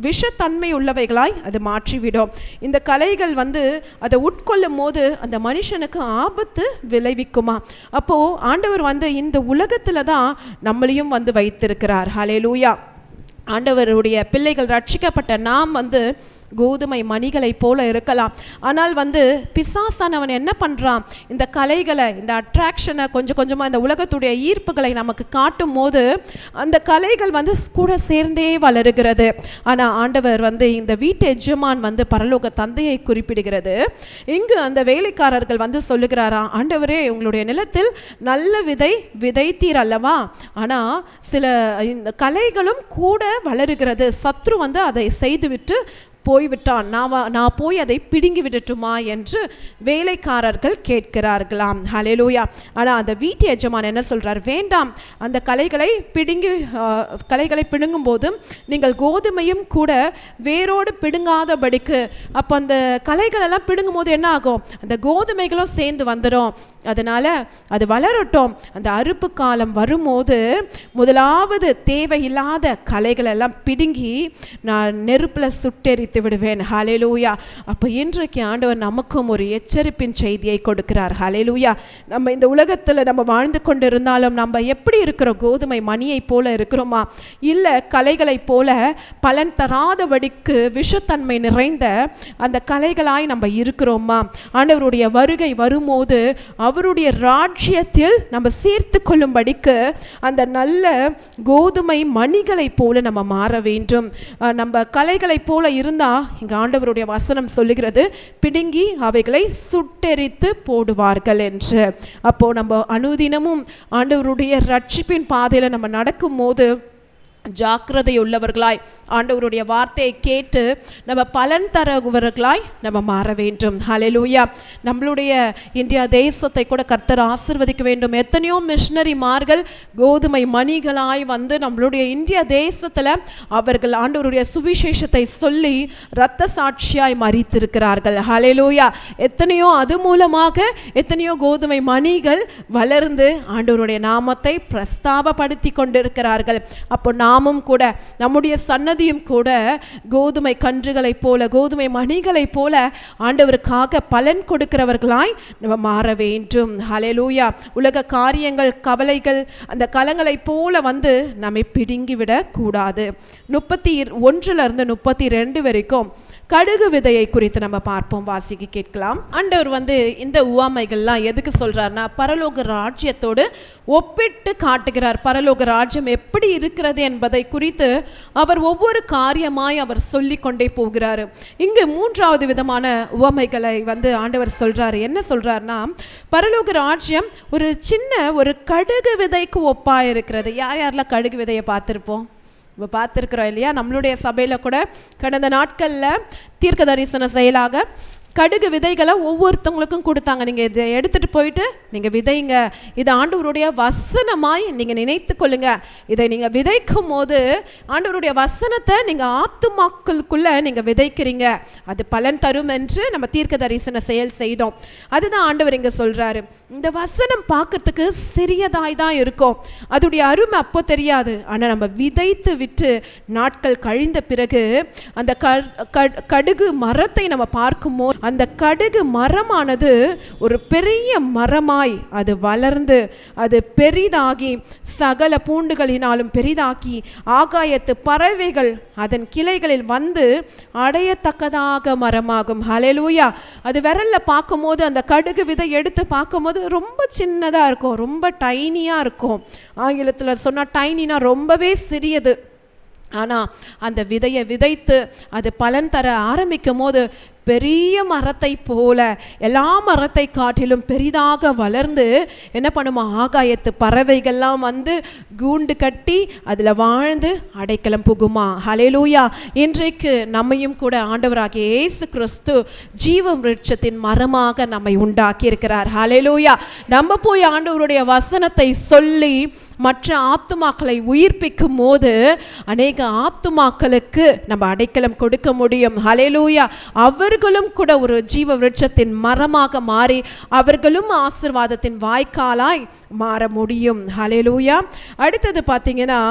விஷத்தன்மை உள்ளவைகளாய் அது மாற்றிவிடும். இந்த களைகள் வந்து அதை உட்கொள்ளும் போது அந்த மனுஷனுக்கு ஆபத்து விளைவிக்குமா. அப்போது ஆண்டவர் வந்து இந்த உலகத்தில் தான் நம்மளையும் வந்து வைத்திருக்கிறார். ஹல்லேலூயா. ஆண்டவருடைய பிள்ளைகள், ரட்சிக்கப்பட்ட நாம் வந்து கோதுமை மணிகளை போல இருக்கலாம். ஆனால் வந்து பிசாசானவன் என்ன பண்ணுறான்? இந்த கலைகளை, இந்த அட்ராக்ஷனை கொஞ்சம் கொஞ்சமாக இந்த உலகத்துடைய ஈர்ப்புகளை நமக்கு காட்டும் போது அந்த கலைகள் வந்து கூட சேர்ந்தே வளருகிறது. ஆனால் ஆண்டவர் வந்து இந்த வீட்டு எஜமான் வந்து பரலோக தந்தையை குறிப்பிடுகிறது. இங்கு அந்த வேலைக்காரர்கள் வந்து சொல்லுகிறாரா, ஆண்டவரே உங்களுடைய நிலத்தில் நல்ல விதை விதைத்தீர் அல்லவா, ஆனால் சில இந்த கலைகளும் கூட வளருகிறது, சத்ரு வந்து அதை செய்துவிட்டு போய்விட்டான், நான் போய் அதை பிடுங்கி விடட்டுமா என்று வேலைக்காரர்கள் கேட்கிறார்களாம். ஹல்லேலூயா. ஆனால் அந்த வீட்டு எஜமான் என்ன சொல்றார், வேண்டாம், அந்த களைகளை பிடுங்கும் போதும் நீங்கள் கோதுமையும் கூட வேரோடு பிடுங்காதபடிக்கு, அப்போ அந்த களைகளெல்லாம் பிடுங்கும் போது என்ன ஆகும், அந்த கோதுமைகளும் சேர்ந்து வந்துடும், அதனால அது வளரட்டும், அந்த அறுப்பு காலம் வரும்போது முதலாவது தேவையில்லாத களைகள் எல்லாம் பிடுங்கி நான் நெருப்பில் சுட்டெரித்து விடுவேன். ஹல்லேலூயா. அப்போ இன்றைக்கு ஆண்டவர் நமக்கும் ஒரு எச்சரிப்பின் செய்தியை கொடுக்கிறார். ஹல்லேலூயா. நம்ம இந்த உலகத்தில் நம்ம வாழ்ந்து கொண்டு இருந்தாலும் நம்ம எப்படி இருக்கிறோம், கோதுமை மணியை போல இருக்கிறோமா, இல்லை களைகளை போல பலன் தராதபடிக்கு விஷத்தன்மை நிறைந்த அந்த களைகளாய் நம்ம இருக்கிறோமா? ஆண்டவருடைய வருகை வரும்போது அவருடைய ராஜ்யத்தில் நம்ம சேர்த்து கொள்ளும்படிக்கு அந்த நல்ல கோதுமை மணிகளை போல நம்ம மாற வேண்டும். நம்ம களைகளை போல இருந்தா இங்க ஆண்டவருடைய வசனம் சொல்லுகிறது, பிடுங்கி அவைகளை சுட்டெரித்து போடுவார்கள் என்று. அப்போ நம்ம அனுதினமும் ஆண்டவருடைய ரட்சிப்பின் பாதையில நம்ம நடக்கும் போது ஜாக்கிரதை உள்ளவர்களாய் ஆண்டவருடைய வார்த்தையை கேட்டு நம்ம பலன் தரவர்களாய் நம்ம மாற வேண்டும். ஹல்லேலூயா. நம்மளுடைய இந்தியா தேசத்தை கூட கர்த்தர் ஆசீர்வதிக்க வேண்டும். எத்தனையோ மிஷனரிமார்கள் கோதுமை மணிகளாய் வந்து நம்மளுடைய இந்தியா தேசத்தில் அவர்கள் ஆண்டவருடைய சுவிசேஷத்தை சொல்லி இரத்த சாட்சியாய் மரித்திருக்கிறார்கள். ஹல்லேலூயா. எத்தனையோ அது மூலமாக எத்தனையோ கோதுமை மணிகள் வளர்ந்து ஆண்டவருடைய நாமத்தை பிரஸ்தாபப்படுத்தி கொண்டிருக்கிறார்கள். அப்போ நாமும் கூட நம்முடைய சன்னதியும் கூட கோதுமை கன்றுகளைப் போல கோதுமை மணிகளைப் போல ஆண்டவருக்காக பலன் கொடுக்கிறவர்களாய் நம்ம மாற வேண்டும். ஹல்லேலூயா. உலக காரியங்கள், கவலைகள், அந்த கலங்களைப் போல வந்து நம்மை பிடுங்கிவிடக் கூடாது. 31 32 வரைக்கும் கடுகு விதையை குறித்து நம்ம பார்ப்போம், வாசிக்க கேட்கலாம். ஆண்டவர் வந்து இந்த உவமைகள்லாம் எதுக்கு சொல்றாருன்னா, பரலோக ராஜ்யத்தோடு ஒப்பிட்டு காட்டுகிறார். பரலோக ராஜ்யம் எப்படி இருக்கிறது என்பதை குறித்து அவர் ஒவ்வொரு காரியமாய் அவர் சொல்லி கொண்டே போகிறாரு. இங்கு 3வது விதமான உவமைகளை வந்து ஆண்டவர் சொல்றாரு. என்ன சொல்றாருன்னா, பரலோக ராஜ்யம் ஒரு சின்ன ஒரு கடுகு விதைக்கு ஒப்பா இருக்கிறது. யாரெல்லாம் கடுகு விதையை பார்த்திருப்போம்? இப்போ பார்த்துருக்குறோம் இல்லையா? நம்மளுடைய சபையில் கூட கடந்த நாட்களில் தீர்க்க தரிசன செயலாக கடுகு விதைகளை ஒவ்வொருத்தவங்களுக்கும் கொடுத்தாங்க. நீங்கள் இதை எடுத்துகிட்டு போயிட்டு நீங்கள் விதைங்க, இது ஆண்டவருடைய வசனமாய் நீங்கள் நினைத்து கொள்ளுங்க. இதை நீங்கள் விதைக்கும் போது ஆண்டவருடைய வசனத்தை நீங்கள் ஆத்துமாக்களுக்குள்ளே நீங்கள் விதைக்கிறீங்க, அது பலன் தரும் என்று நம்ம தீர்க்க தரிசன செயல் செய்தோம். அதுதான் ஆண்டவர் இங்கே சொல்கிறாரு. இந்த வசனம் பார்க்கறதுக்கு சிறியதாய் தான் இருக்கும், அதோடைய அருமை அப்போ தெரியாது. ஆனால் நம்ம விதைத்து விட்டு நாட்கள் கழிந்த பிறகு அந்த கடுகு மரத்தை நம்ம பார்க்கும்போது அந்த கடுகு மரமானது ஒரு பெரிய மரமாய் அது வளர்ந்து அது பெரிதாகி சகல பூண்டுகளினாலும் பெரிதாக்கி ஆகாயத்து பறவைகள் அதன் கிளைகளில் வந்து அடையத்தக்கதாக மரமாகும். ஹல்லேலூயா. அது விரல்ல பார்க்கும்போது அந்த கடுகு விதை எடுத்து பார்க்கும்போது ரொம்ப சின்னதாக இருக்கும், ரொம்ப டைனியாக இருக்கும். ஆங்கிலத்தில் சொன்னால் டைனினா ரொம்பவே சிறியது. ஆனால் அந்த விதையை விதைத்து அது பலன் தர ஆரம்பிக்கும் போது பெரிய மரத்தை போல எல்லா மரத்தை காட்டிலும் பெரிதாக வளர்ந்து என்ன பண்ணுமா, ஆகாயத்து பறவைகள்லாம் வந்து கூண்டு கட்டி அதில் வாழ்ந்து அடைக்கலம் புகுமா. ஹல்லேலூயா. இன்றைக்கு நம்மையும் கூட ஆண்டவராகிய இயேசு கிறிஸ்து ஜீவ விருட்சத்தின் மரமாக நம்மை உண்டாக்கி இருக்கிறார். ஹல்லேலூயா. நம்ம போய் ஆண்டவருடைய வசனத்தை சொல்லி மற்ற ஆத்துமாக்களை உயிர்ப்பிக்கும் போது அநேக ஆத்துமாக்களுக்கு நம்ம அடைக்கலம் கொடுக்க முடியும். ஹல்லேலூயா. அவர்களும் கூட ஒரு ஜீவ விருட்சத்தின் மரமாக மாறி அவர்களும் ஆசீர்வாதத்தின் வாய்க்காலாய் மாற முடியும். ஹல்லேலூயா. அடுத்தது பார்த்தீங்கன்னா,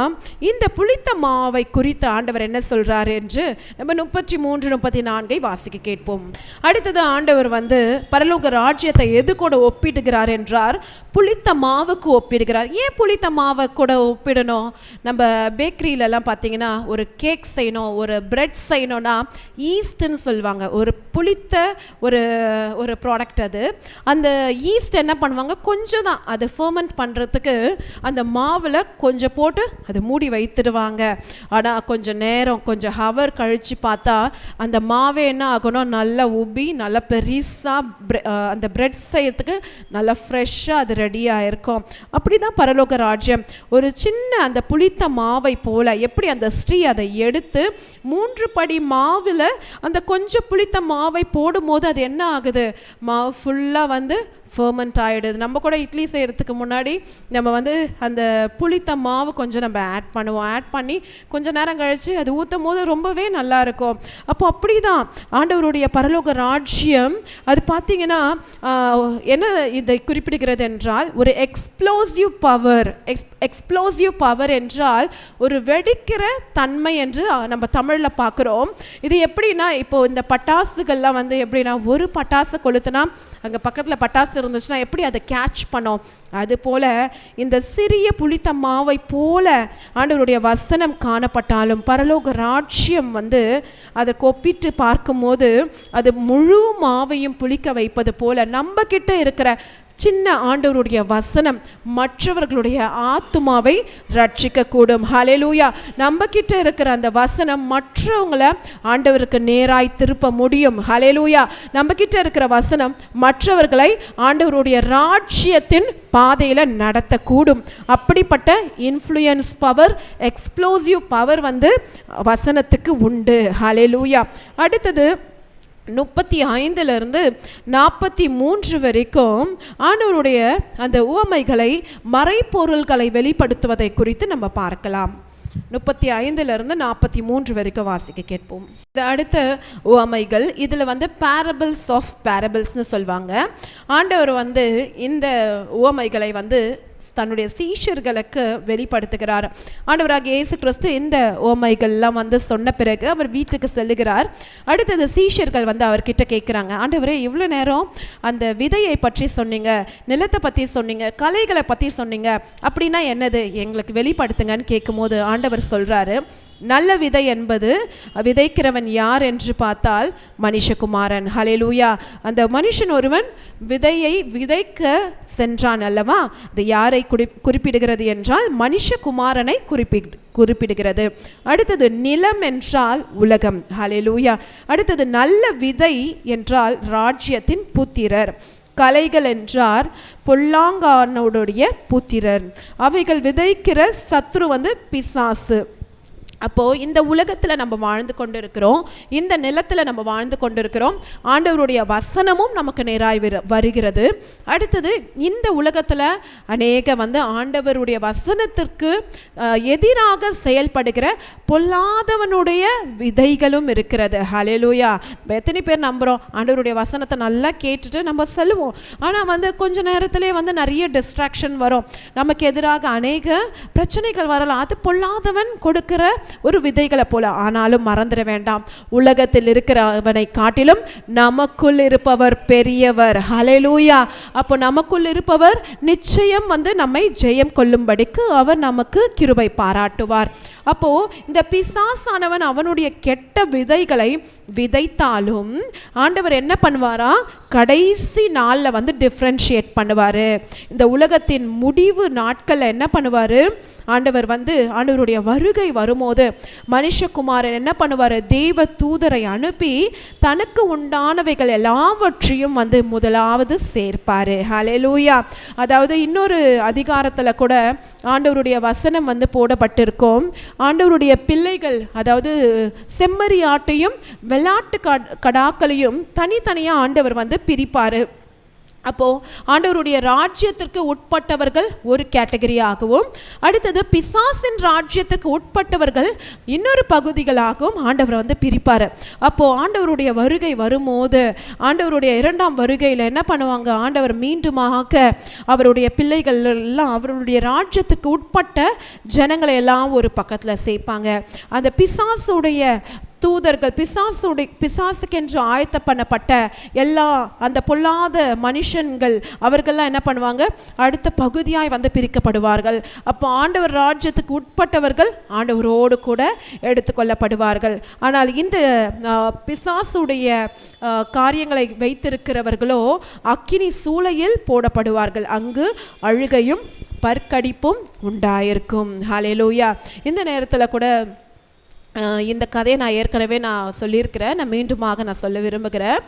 இந்த புளித்த மாவை குறித்து ஆண்டவர் என்ன சொல்றாரு என்று நம்ம 33 34 வாசிக்க கேட்போம். அடுத்தது ஆண்டவர் வந்து பரலோக ராஜ்யத்தை எது கூட ஒப்பிடுகிறார் என்றார், புளித்த மாவுக்கு ஒப்பிடுகிறார். ஏன் புளித்த மாவை கூட ஒப்பிடணும்? நம்ம பேக்கரியிலலாம் பார்த்தீங்கன்னா ஒரு கேக் செய்யணும், ஒரு பிரெட் செய்யணும்னா ஈஸ்ட்னு சொல்லுவாங்க. ஒரு புளித்த ஒரு ப்ராடக்ட் அது. அந்த ஈஸ்ட் என்ன பண்ணுவாங்க, கொஞ்சம் தான் அதை ஃபர்மெண்ட் பண்ணுறதுக்கு அந்த மாவில் கொஞ்சம் போட்டு அதை மூடி வைத்துடுவாங்க. ஆனால் கொஞ்சம் நேரம் கொஞ்சம் ஹவர் கழித்து பார்த்தா அந்த மாவே என்ன ஆகணும், நல்லா உப்பி நல்லா பெருசாக அந்த பிரெட் செய்யறதுக்கு நல்லா ஃப்ரெஷ்ஷாக அது ரெடியாக இருக்கும். அப்படி தான் பரலோக ராஜ்யம் ராஜ்யம் ஒரு சின்ன அந்த புளித்த மாவை போல, எப்படி அந்த ஸ்ரீ அதை எடுத்து 3 படி மாவில் அந்த கொஞ்சம் புளித்த மாவை போடும்போது அது என்ன ஆகுது, மாவு ஃபுல்லாக வந்து ஃபர்மெண்ட் ஆகிடுது. நம்ம கூட இட்லி செய்கிறதுக்கு முன்னாடி நம்ம வந்து அந்த புளித்த மாவு கொஞ்சம் நம்ம ஆட் பண்ணுவோம். ஆட் பண்ணி கொஞ்சம் நேரம் கழித்து அது ஊற்றும் போது ரொம்பவே நல்லாயிருக்கும். அப்போ அப்படி தான் ஆண்டவருடைய பரலோக ராஜ்யம் அது பார்த்திங்கன்னா என்ன இதை குறிப்பிடுகிறது என்றால் ஒரு எக்ஸ்ப்ளோசிவ் பவர். எக்ஸ்ப்ளோசிவ் பவர் என்றால் ஒரு வெடிக்கிற தன்மை என்று நம்ம தமிழில் பார்க்குறோம். இது எப்படின்னா, இப்போது இந்த பட்டாசுகள்லாம் வந்து எப்படின்னா, ஒரு பட்டாசு கொளுத்துனா அங்கே பக்கத்தில் பட்டாசு இருந்துச்சுன்னா எப்படி அதை கேட்ச் பண்ணோம், அதுபோல் இந்த சிறிய புளித்த மாவை போல ஆண்டவருடைய வசனம் காணப்பட்டாலும் பரலோக ராஜ்யம் வந்து அதை ஒப்பிட்டு பார்க்கும்போது அது முழு மாவையும் புளிக்க வைப்பது போல நம்ம கிட்ட இருக்கிற சின்ன ஆண்டவருடைய வசனம் மற்றவர்களுடைய ஆத்துமாவை ரட்சிக்கக்கூடும். ஹல்லேலூயா. நம்ம கிட்ட இருக்கிற அந்த வசனம் மற்றவங்களை ஆண்டவருக்கு நேராய் திருப்ப முடியும். ஹல்லேலூயா. நம்ம கிட்ட இருக்கிற வசனம் மற்றவர்களை ஆண்டவருடைய ராஜ்யத்தின் பாதையில் நடத்தக்கூடும். அப்படிப்பட்ட இன்ஃப்ளூயன்ஸ் பவர், எக்ஸ்ப்ளோசிவ் பவர் வந்து வசனத்துக்கு உண்டு. ஹல்லேலூயா. அடுத்தது 35 43 வரைக்கும் ஆண்டவருடைய அந்த உவமைகளை, மறைப்பொருள்களை வெளிப்படுத்துவதை குறித்து நம்ம பார்க்கலாம். 35 43 வரைக்கும் வாசிக்க கேட்போம். இது அடுத்த உவமைகள். இதில் வந்து பேரபிள்ஸ் ஆஃப் பேரபிள்ஸ்னு சொல்லுவாங்க. ஆண்டவர் வந்து இந்த உவமைகளை வந்து தன்னுடைய சீஷர்களுக்கு வெளிப்படுத்துகிறார். ஆண்டவராகிய இயேசு கிறிஸ்து இந்த உவமைகள்லாம் வந்து சொன்ன பிறகு அவர் வீட்டுக்கு செல்லுகிறார். அடுத்தது சீஷர்கள் வந்து அவர்கிட்ட கேட்குறாங்க, ஆண்டவரே இவ்வளோ நேரம் அந்த விதையை பற்றி சொன்னீங்க, நிலத்தை பற்றி சொன்னீங்க, கலைகளை பற்றி சொன்னீங்க, அப்படின்னா என்னது எங்களுக்கு வெளிப்படுத்துங்கன்னு கேட்கும்போது ஆண்டவர் சொல்கிறாரு, நல்ல விதை என்பது விதைக்கிறவன் யார் என்று பார்த்தால் மனுஷகுமாரன். ஹல்லேலூயா. அந்த மனுஷன் ஒருவன் விதையை விதைக்க சென்றான் அல்லவா, அது யாரை குறிப்பிடுகிறது என்றால் மனுஷகுமாரனை குறிப்பிடுகிறது. அடுத்தது நிலம் என்றால் உலகம். ஹல்லேலூயா. அடுத்தது நல்ல விதை என்றால் ராஜ்யத்தின் புத்திரர். கலைகள் என்றார் பொல்லாங்கானுடைய புத்திரர். அவைகள் விதைக்கிற சத்ரு வந்து பிசாசு. அப்போது இந்த உலகத்தில் நம்ம வாழ்ந்து கொண்டு இருக்கிறோம், இந்த நிலத்தில் நம்ம வாழ்ந்து கொண்டு இருக்கிறோம். ஆண்டவருடைய வசனமும் நமக்கு நேராய் வருகிறது. அடுத்தது இந்த உலகத்தில் அநேக வந்து ஆண்டவருடைய வசனத்திற்கு எதிராக செயல்படுகிற பொல்லாதவனுடைய விதைகளும் இருக்கிறது. ஹல்லேலூயா. எத்தனை பேர் நம்புகிறோம், ஆண்டவருடைய வசனத்தை நல்லா கேட்டுட்டு நம்ம சொல்லுவோம், ஆனால் வந்து கொஞ்ச நேரத்திலே வந்து நிறைய டிஸ்ட்ராக்ஷன் வரும், நமக்கு எதிராக அநேக பிரச்சனைகள் வரலாம். அது பொல்லாதவன் கொடுக்கிற ஒரு விதைகளை போல. ஆனாலும் மறந்துட வேண்டாம், உலகத்தில் இருக்கிறவனை காட்டிலும் நமக்குள் இருப்பவர் பெரியவர். ஹல்லேலூயா. அப்போ நமக்குள் இருப்பவர் நிச்சயம் வந்து நம்மை ஜெயம் கொள்ளும்படிக்கு அவர் நமக்கு கிருபை பாராட்டுவார். அப்போ இந்த பிசாசானவன் அவனுடைய கெட்ட விதைகளை விதைத்தாலும் ஆண்டவர் என்ன பண்ணுவாரா, கடைசி நாளில் வந்து டிஃப்ரென்ஷியேட் பண்ணுவார். இந்த உலகத்தின் முடிவு நாட்களில் என்ன பண்ணுவார் ஆண்டவர் வந்து, ஆண்டவருடைய வருகை வரும்போது மனுஷகுமாரன் என்ன பண்ணுவார், தேவ தூதரை அனுப்பி தனக்கு உண்டானவைகள் எல்லாவற்றையும் வந்து முதலாவது சேர்ப்பார். ஹல்லேலூயா. அதாவது இன்னொரு அதிகாரத்தில் கூட ஆண்டவருடைய வசனம் வந்து போடப்பட்டிருக்கும். ஆண்டவருடைய பிள்ளைகள், அதாவது செம்மறி ஆட்டையும் வெள்ளாட்டு கடாக்களையும் தனித்தனியாக ஆண்டவர் வந்து பிரிப்பார். அப்போது ஆண்டவருடைய ராஜ்யத்திற்கு உட்பட்டவர்கள் ஒரு கேட்டகரியாகவும், அடுத்தது பிசாசின் ராஜ்யத்திற்கு உட்பட்டவர்கள் இன்னொரு பகுதிகளாகவும் ஆண்டவர் வந்து பிரிப்பார். அப்போது ஆண்டவருடைய வருகை வரும்போது, ஆண்டவருடைய 2ஆம் வருகையில் என்ன பண்ணுவாங்க, ஆண்டவர் மீண்டுமாக அவருடைய பிள்ளைகள் எல்லாம் அவருடைய ராஜ்யத்துக்கு உட்பட்ட ஜனங்களை எல்லாம் ஒரு பக்கத்தில் சேர்ப்பாங்க. அந்த பிசாசுடைய தூதர்கள், பிசாசுக்கென்று ஆயத்த பண்ணப்பட்ட எல்லா அந்த பொல்லாத மனுஷன்கள், அவர்கள்லாம் என்ன பண்ணுவாங்க, அடுத்த பகுதியாய் வந்து பிரிக்கப்படுவார்கள். அப்போ ஆண்டவர் ராஜ்யத்துக்கு உட்பட்டவர்கள் ஆண்டவரோடு கூட எடுத்துக்கொள்ளப்படுவார்கள். ஆனால் இந்த பிசாசுடைய காரியங்களை வைத்திருக்கிறவர்களோ அக்கினி சூளையில் போடப்படுவார்கள். அங்கு அழுகையும் பற்கடிப்பும் உண்டாயிருக்கும். ஹல்லேலூயா. இந்த நேரத்தில் கூட இந்த கதையை நான் ஏற்கனவே சொல்லியிருக்கிறேன், நான் மீண்டுமாக சொல்ல விரும்புகிறேன்.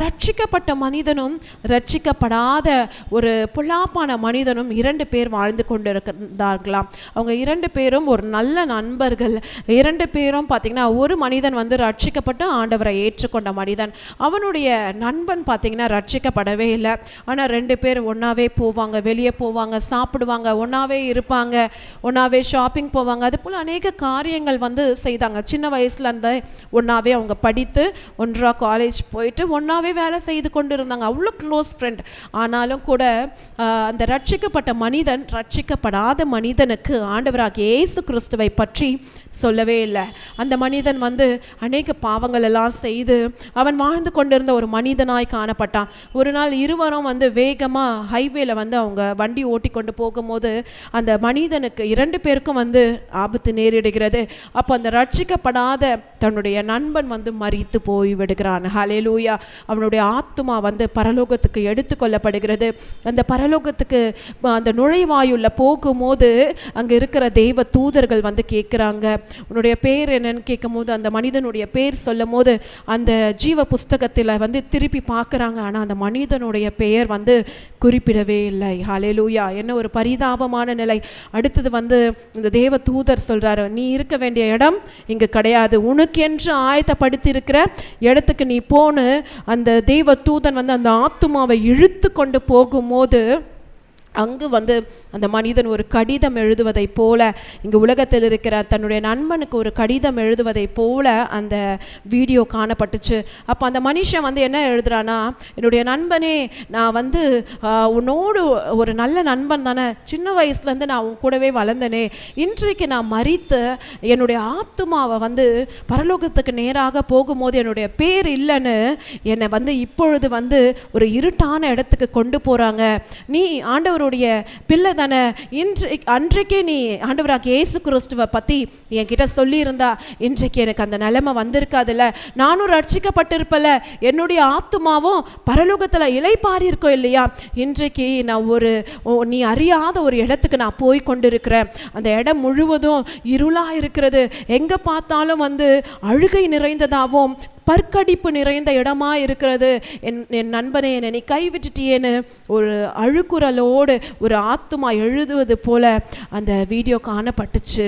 ரட்சிக்கப்பட்ட மனிதனும் ரட்சிக்கப்படாத ஒரு பொல்லாப்பான மனிதனும் 2 பேர் வாழ்ந்து கொண்டு இருக்கிறார்களாம். அவங்க 2 பேரும் ஒரு நல்ல நண்பர்கள். 2 பேரும் பார்த்திங்கன்னா, ஒரு மனிதன் ரட்சிக்கப்பட்டு ஆண்டவரை ஏற்றுக்கொண்ட மனிதன். அவனுடைய நண்பன் பார்த்திங்கன்னா ரட்சிக்கப்படவே இல்லை. ஆனால் 2 பேர் ஒன்றாவே போவாங்க, வெளியே போவாங்க, சாப்பிடுவாங்க, ஒன்றாவே இருப்பாங்க, ஒன்றாவே ஷாப்பிங் போவாங்க. அது போல் அநேக காரியங்கள் செய்தாங்க. சின்ன வயசுல இருந்த ஒன்றாவே அவங்க படித்து ஒன்றா காலேஜ் போயிட்டு ஒன்றாவே வேலை செய்து கொண்டு இருந்தாங்க. அவ்வளோ க்ளோஸ் ஃப்ரெண்ட். ஆனாலும் கூட அந்த ரட்சிக்கப்பட்ட மனிதன் ரட்சிக்கப்படாத மனிதனுக்கு ஆண்டவராகிய இயேசு கிறிஸ்துவை பற்றி சொல்லவே இல்லை. அந்த மனிதன் அநேக பாவங்கள் எல்லாம் செய்து அவன் வாழ்ந்து கொண்டிருந்த ஒரு மனிதனாய் காணப்பட்டான். ஒரு நாள் இருவரும் வேகமாக ஹைவேல அவங்க வண்டி ஓட்டி கொண்டு போகும்போது அந்த மனிதனுக்கு 2 பேருக்கும் ஆபத்து நேரிடுகிறது. அப்போ அந்த ரட்சிக்கப்படாத தன்னுடைய நண்பன் மரித்து போய் விடுகிறான். ஹல்லேலூயா. அவனுடைய ஆத்துமா பரலோகத்துக்கு எடுத்து கொள்ளப்படுகிறது. அந்த பரலோகத்துக்கு அந்த நுழைவாயுள்ள போகும்போது அங்கே இருக்கிற தெய்வ தூதர்கள் கேட்குறாங்க, உன்னுடைய பேர் என்னன்னு கேட்கும் போது அந்த மனிதனுடைய பேர் சொல்லும் போது அந்த ஜீவ புஸ்தகத்தில் திருப்பி பார்க்குறாங்க. ஆனால் அந்த மனிதனுடைய பெயர் குறிப்பிடவே இல்லை. ஹல்லேலூயா. என்ன ஒரு பரிதாபமான நிலை. அடுத்தது இந்த தேவ தூதர் சொல்கிறாரு, நீ இருக்க வேண்டிய இடம் இங்கே கிடையாது, உனக்கென்று ஆயத்தப்படுத்தி இருக்கிற இடத்துக்கு நீ போன்னு அந்த தெய்வ தூதன் அந்த ஆத்துமாவை இழுத்து கொண்டு போகும்போது அங்கு அந்த மனிதன் ஒரு கடிதம் எழுதுவதை போல, இங்கே உலகத்தில் இருக்கிற தன்னுடைய நண்பனுக்கு ஒரு கடிதம் எழுதுவதை போல அந்த வீடியோ காணப்பட்டுச்சு. அப்போ அந்த மனுஷன் என்ன எழுதுறானா, என்னுடைய நண்பனே, நான் உன்னோடு ஒரு நல்ல நண்பன் தானே, சின்ன வயசுலேருந்து நான் உன் கூடவே வளர்ந்தனே, இன்றைக்கு நான் மரித்து என்னுடைய ஆத்துமாவை பரலோகத்துக்கு நேராக போகும்போது என்னுடைய பேர் இல்லைன்னு என்னை இப்பொழுது ஒரு இருட்டான இடத்துக்கு கொண்டு போகிறாங்க. நீ ஆண்டவர் பிள்ளை தானே, அன்றைக்கே நீ ஆண்டவராகிய இயேசு கிறிஸ்துவை பற்றி என்கிட்ட சொல்லியிருந்தா இன்றைக்கு எனக்கு அந்த நிலைமை வந்திருக்காதுல்ல, நானும் ரட்சிக்கப்பட்டிருப்பல, என்னுடைய ஆத்துமாவும் பரலோகத்தில் இளைப்பாரி இருக்கோம் இல்லையா. இன்றைக்கு நான் நீ அறியாத ஒரு இடத்துக்கு நான் போய் கொண்டிருக்கிறேன். அந்த இடம் முழுவதும் இருளாக இருக்கிறது, எங்கே பார்த்தாலும் அழுகை நிறைந்ததாகவும் பற்கடிப்பு நிறைந்த இடமா இருக்கிறது. என் நண்பனே, என்னை நீ கைவிட்டுட்டியேன்னு ஒரு அழுக்குறலோடு ஒரு ஆத்துமா எழுதுவது போல அந்த வீடியோ காணப்பட்டுச்சு.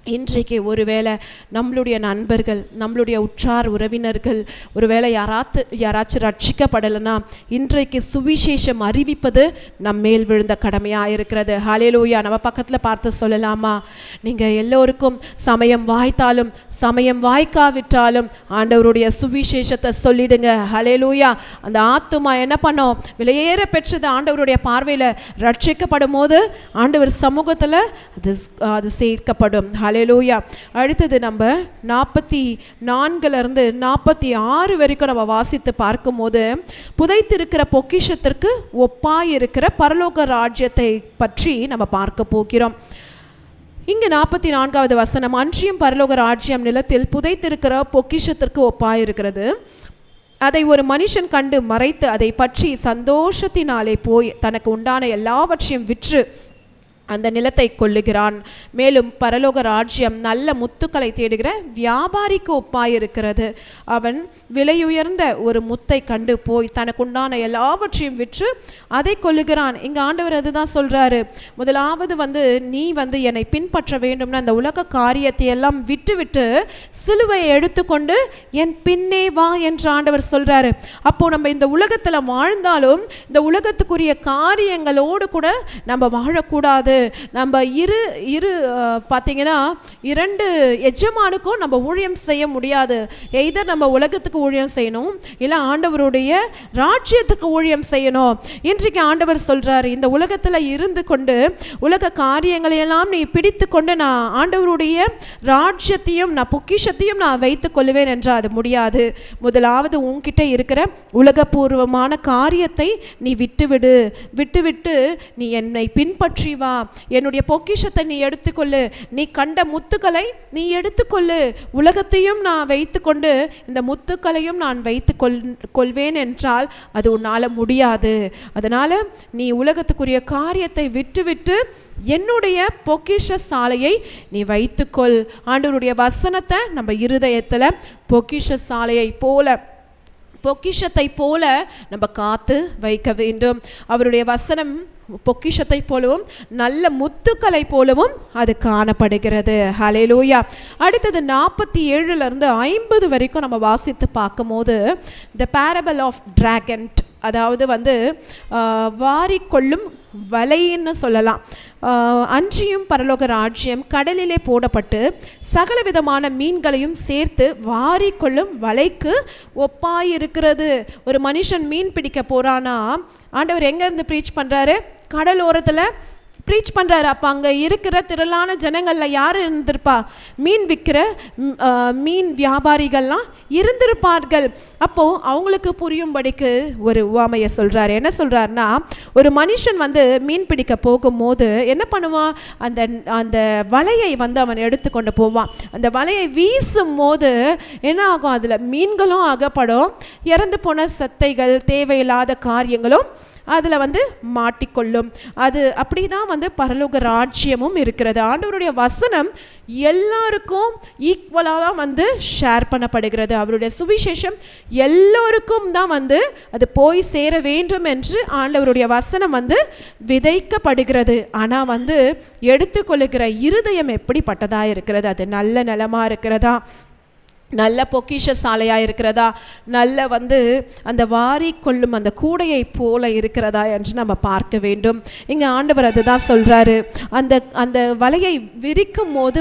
இன்றைக்கு ஒருவேளை நம்மளுடைய நண்பர்கள், நம்மளுடைய உற்றார் உறவினர்கள் ஒருவேளை யாராச்சும் ரட்சிக்கப்படலைன்னா இன்றைக்கு சுவிசேஷம் அறிவிப்பது நம் மேல் விழுந்த கடமையாக இருக்கிறது. ஹல்லேலூயா. நம்ம பக்கத்தில் பார்த்து சொல்லலாமா, நீங்கள் எல்லோருக்கும் சமயம் வாய்த்தாலும் சமயம் வாய்க்காவிட்டாலும் ஆண்டவருடைய சுவிசேஷத்தை சொல்லிடுங்க. ஹல்லேலூயா. அந்த ஆத்துமா என்ன பண்ணோம், விலையேற பெற்றது ஆண்டவருடைய பார்வையில் ரட்சிக்கப்படும் போது ஆண்டவர் சமூகத்தில் அது சேர்க்கப்படும். ஹல்லேலூயா. அடுத்தது நம்ம 44 46 வரைக்கும் நம்ம வாசித்து பார்க்கும்போது புதைத்திருக்கிற பொக்கிஷத்திற்கு ஒப்பாய் இருக்கிற பரலோக ராஜ்யத்தை பற்றி நம்ம பார்க்க போகிறோம். இங்கு 44வது வசனம், அன்றியும் பரலோக ராஜ்யம் நிலத்தில் புதைத்திருக்கிற பொக்கிஷத்திற்கு ஒப்பாயிருக்கிறது. அதை ஒரு மனுஷன் கண்டு மறைத்து அதை பற்றி சந்தோஷத்தினாலே போய் தனக்கு உண்டான எல்லாவற்றையும் விற்று அந்த நிலத்தை கொள்ளுகிறான். மேலும் பரலோக ராஜ்யம் நல்ல முத்துக்களை தேடுகிற வியாபாரிக்கு ஒப்பாயிருக்கிறது. அவன் விலையுயர்ந்த ஒரு முத்தை கண்டு போய் தனக்குண்டான எல்லாவற்றையும் விற்று அதை கொள்ளுகிறான். இங்கே ஆண்டவர் அதுதான் சொல்கிறாரு. முதலாவது நீ என்னை பின்பற்ற வேண்டும்னா அந்த உலக காரியத்தை எல்லாம் விட்டு சிலுவையை எடுத்துக்கொண்டு என் பின்னே வா என்று ஆண்டவர் சொல்கிறாரு. அப்போது நம்ம இந்த உலகத்தில் வாழ்ந்தாலும் இந்த உலகத்துக்குரிய காரியங்களோடு கூட நம்ம வாழக்கூடாது. நம்ம பார்த்தீங்கன்னா 2 எஜமானுக்கும் நம்ம ஊழியம் செய்ய முடியாது. எய்தர் நம்ம உலகத்துக்கு ஊழியம் செய்யணும், இல்லை ஆண்டவருடைய ராஜ்யத்துக்கு ஊழியம் செய்யணும். இன்றைக்கு ஆண்டவர் சொல்றாரு, இந்த உலகத்தில் இருந்து கொண்டு உலக காரியங்களையெல்லாம் நீ பிடித்து கொண்டு நான் ஆண்டவருடைய ராஜ்யத்தையும் நான் பொக்கிஷத்தையும் நான் வைத்துக் கொள்வேன் என்றால் அது முடியாது. முதலாவது உன்கிட்ட இருக்கிற உலகபூர்வமான காரியத்தை நீ விட்டுவிட்டு நீ என்னை பின்பற்றி வா. என்னுடைய பொக்கிஷத்தை நீ எடுத்துக்கொள்ளு, நீ கண்ட முத்துக்களை நீ எடுத்துக்கொள்ளு, உலகத்தையும் நான் வைத்துக்கொண்டு இந்த முத்துக்களையும் நான் வைத்து கொள்வேன் என்றால் அது உன்னால் முடியாது. அதனால் நீ உலகத்துக்குரிய காரியத்தை விட்டுவிட்டு என்னுடைய பொக்கிஷ சாலையை நீ வைத்துக்கொள். ஆண்டவருடைய வசனத்தை நம்ம இருதயத்தில் பொக்கிஷ சாலையை போல, பொக்கிஷத்தை போல நம்ம காத்து வைக்க வேண்டும். அவருடைய வசனம் பொக்கிஷத்தை போலவும் நல்ல முத்துக்களை போலவும் அது காணப்படுகிறது. ஹல்லேலூயா. அடுத்தது 47 50 வரைக்கும் நம்ம வாசித்து பார்க்கும்போது த பேரபிள் ஆஃப் டிராகன், அதாவது வாரிக்கொள்ளும் வலைன்னு சொல்லலாம். அன்றியும் பரலோக ராஜ்யம் கடலிலே போடப்பட்டு சகல விதமான மீன்களையும் சேர்த்து வாரிக்கொள்ளும் வலைக்கு ஒப்பாயிருக்கிறது. ஒரு மனுஷன் மீன் பிடிக்க போறானா, ஆண்டவர் எங்கேருந்து ப்ரீச் பண்ணுறாரு? கடலோரத்தில் ப்ரீச் பண்ணுறாரு. அப்போ அங்கே இருக்கிற திரளான ஜனங்களில் யார் இருந்திருப்பா? மீன் விற்கிற மீன் வியாபாரிகள்லாம் இருந்திருப்பார்கள். அப்போது அவங்களுக்கு புரியும்படிக்கு ஒரு உவமையை சொல்கிறார். என்ன சொல்கிறாருன்னா, ஒரு மனுஷன் மீன் பிடிக்க போகும்போது என்ன பண்ணுவான்? அந்த அந்த வலையை அவன் எடுத்துக்கொண்டு போவான். அந்த வலையை வீசும் போது என்ன ஆகும்? அதில் மீன்களும் அகப்படும், இறந்து போன சத்தைகள், தேவையில்லாத காரியங்களும் அதில் மாட்டிக்கொள்ளும். அது அப்படி தான் பரலோக ராஜ்யமும் இருக்கிறது. ஆண்டவருடைய வசனம் எல்லாருக்கும் ஈக்குவலாக தான் ஷேர் பண்ணப்படுகிறது. அவருடைய சுவிசேஷம் எல்லோருக்கும் தான் அது போய் சேர வேண்டும் என்று ஆண்டவருடைய வசனம் விதைக்கப்படுகிறது. ஆனால் எடுத்துக்கொள்ளுகிற இருதயம் எப்படிப்பட்டதாக இருக்கிறது? அது நல்ல நலமாக இருக்கிறதா? நல்ல பொக்கிஷ சாலையாக இருக்கிறதா? நல்ல அந்த வாரிக்கொள்ளும் அந்த கூடையை போல இருக்கிறதா என்று நம்ம பார்க்க வேண்டும். இங்கே ஆண்டவர் அதுதான் சொல்கிறாரு. அந்த வலையை விரிக்கும் போது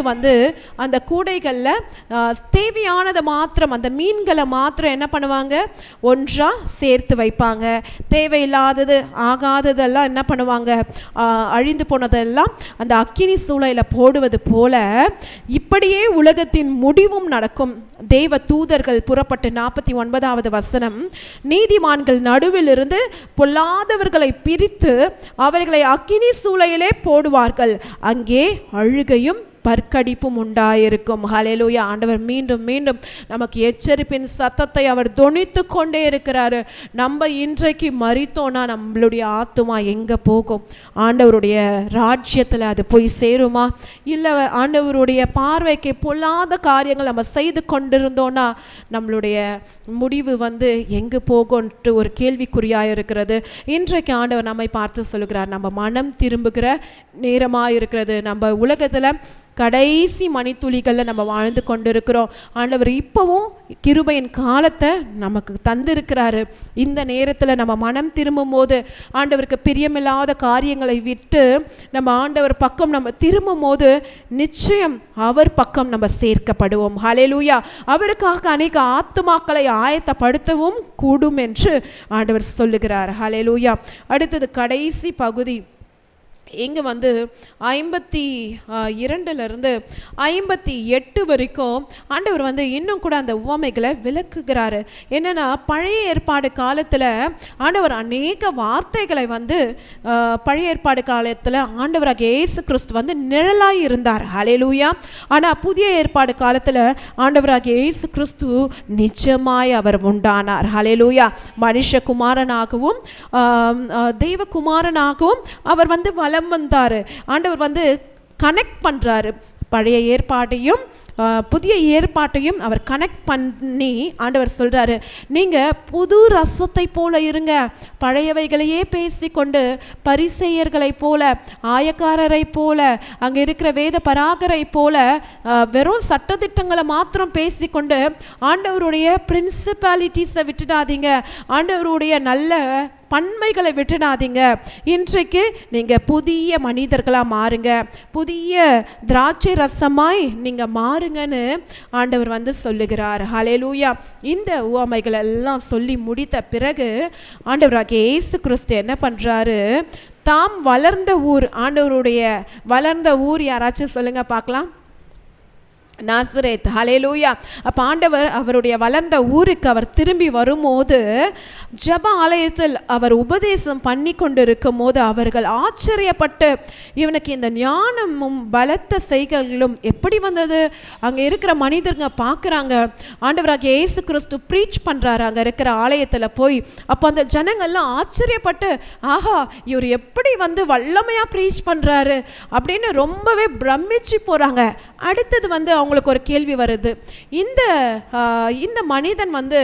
அந்த கூடைகளில் தேவையானதை மாத்திரம், அந்த மீன்களை மாத்திரம் என்ன பண்ணுவாங்க? ஒன்றாக சேர்த்து வைப்பாங்க. தேவையில்லாதது, ஆகாததெல்லாம் என்ன பண்ணுவாங்க? அழிந்து போனதெல்லாம் அந்த அக்கினி சூளையில் போடுவது போல இப்படியே உலகத்தின் முடிவும் நடக்கும். தேவ தூதர்கள் புறப்பட்டு 49வது வசனம், நீதிமான்கள் நடுவில் இருந்து பொல்லாதவர்களை பிரித்து அவர்களை அக்கினி சூளையிலே போடுவார்கள், அங்கே அழுகையும் பற்கடிப்பும் உண்டாயிருக்கும். ஹல்லேலூயா. ஆண்டவர் மீண்டும் மீண்டும் நமக்கு எச்சரிப்பின் சத்தத்தை அவர் தொனித்து கொண்டே இருக்கிறாரு. நம்ம இன்றைக்கு மரித்தோன்னா நம்மளுடைய ஆத்துமா எங்கே போகும்? ஆண்டவருடைய ராஜ்யத்தில் அது போய் சேருமா? இல்லை ஆண்டவருடைய பார்வைக்கு பொல்லாத காரியங்கள் நம்ம செய்து கொண்டிருந்தோன்னா நம்மளுடைய முடிவு எங்கே போகும்ன்ட்டு ஒரு கேள்விக்குறியாக இருக்கிறது. இன்றைக்கு ஆண்டவர் நம்மை பார்த்து சொல்லுகிறார், நம்ம மனம் திரும்புகிற நேரமாக இருக்கிறது. நம்ம உலகத்தில் கடைசி மணித்துளிகளில் நம்ம வாழ்ந்து கொண்டிருக்கிறோம். ஆண்டவர் இப்போவும் கிருபையின் காலத்தை நமக்கு தந்திருக்கிறாரு. இந்த நேரத்தில் நம்ம மனம் திரும்பும் போது, ஆண்டவருக்கு பிரியமில்லாத காரியங்களை விட்டு நம்ம ஆண்டவர் பக்கம் நம்ம திரும்பும் போது நிச்சயம் அவர் பக்கம் நம்ம சேர்க்கப்படுவோம். ஹல்லேலூயா. அவருக்காக அநேக ஆத்துமாக்களை ஆயத்தப்படுத்தவும் கூடும் என்று ஆண்டவர் சொல்லுகிறார். ஹல்லேலூயா. அடுத்தது கடைசி பகுதி. இங்கே 52 58 வரைக்கும் ஆண்டவர் இன்னும் கூட அந்த உவமைகளை விளக்குகிறாரு. என்னென்னா, பழைய ஏற்பாடு காலத்தில் ஆண்டவர் அநேக வார்த்தைகளை பழைய ஏற்பாடு காலத்தில் ஆண்டவராக இயேசு கிறிஸ்து நிழலாய் இருந்தார். ஹல்லேலூயா. ஆனால் புதிய ஏற்பாடு காலத்தில் ஆண்டவராக இயேசு கிறிஸ்து நிஜமாய் அவர் உண்டானார். ஹல்லேலூயா. மனுஷகுமாரனாகவும் தெய்வகுமாரனாகவும் அவர் வலம் வந்தாரு. ஆண்டவர் கனெக்ட் பண்றாரு. பழைய ஏற்பாட்டையும் புதிய ஏற்பாட்டையும் அவர் கனெக்ட் பண்ணி ஆண்டவர் சொல்கிறாரு, நீங்கள் புது ரசத்தை போல இருங்க. பழையவைகளையே பேசிக்கொண்டு பரிசேயர்களை போல, ஆயக்காரரை போல, அங்கே இருக்கிற வேத பராகரை போல வெறும் சட்டத்திட்டங்களை மாத்திரம் பேசிக்கொண்டு ஆண்டவருடைய பிரின்சிபாலிட்டிஸை விட்டுடாதீங்க, ஆண்டவருடைய நல்ல பன்மைகளை விட்டுடாதீங்க. இன்றைக்கு நீங்கள் புதிய மனிதர்களாக மாறுங்க, புதிய திராட்சை ரசமாய் நீங்கள் மாறுங்கன்னு ஆண்டவர் சொல்லுகிறார். ஹல்லேலூயா. இந்த உவமைகள் எல்லாம் சொல்லி முடித்த பிறகு ஆண்டவராகிய இயேசு கிறிஸ்து என்ன பண்ணுறாரு? தாம் வளர்ந்த ஊர், ஆண்டவருடைய வளர்ந்த ஊர் யாராச்சும் சொல்லுங்க பார்க்கலாம். நாசரேத். ஹல்லேலூயா. அப்போ ஆண்டவர் அவருடைய வளர்ந்த ஊருக்கு அவர் திரும்பி வரும்போது ஜெப ஆலயத்தில் அவர் உபதேசம் பண்ணி கொண்டு இருக்கும் போது அவர்கள் ஆச்சரியப்பட்டு இவனுக்கு இந்த ஞானமும் பலத்த செய்கைகளும் எப்படி வந்தது? அங்கே இருக்கிற மனிதர்ங்க பார்க்குறாங்க, ஆண்டவராகிய இயேசு கிறிஸ்து ப்ரீச் பண்ணுறாரு அங்கே இருக்கிற ஆலயத்தில் போய். அப்போ அந்த ஜனங்கள்லாம் ஆச்சரியப்பட்டு, ஆஹா இவர் எப்படி வந்து வல்லமையாக ப்ரீச் பண்ணுறாரு அப்படின்னு ரொம்பவே பிரமிச்சு போகிறாங்க. அடுத்தது வந்து அவங்களுக்கு ஒரு கேள்வி வருது, இந்த மனிதன் வந்து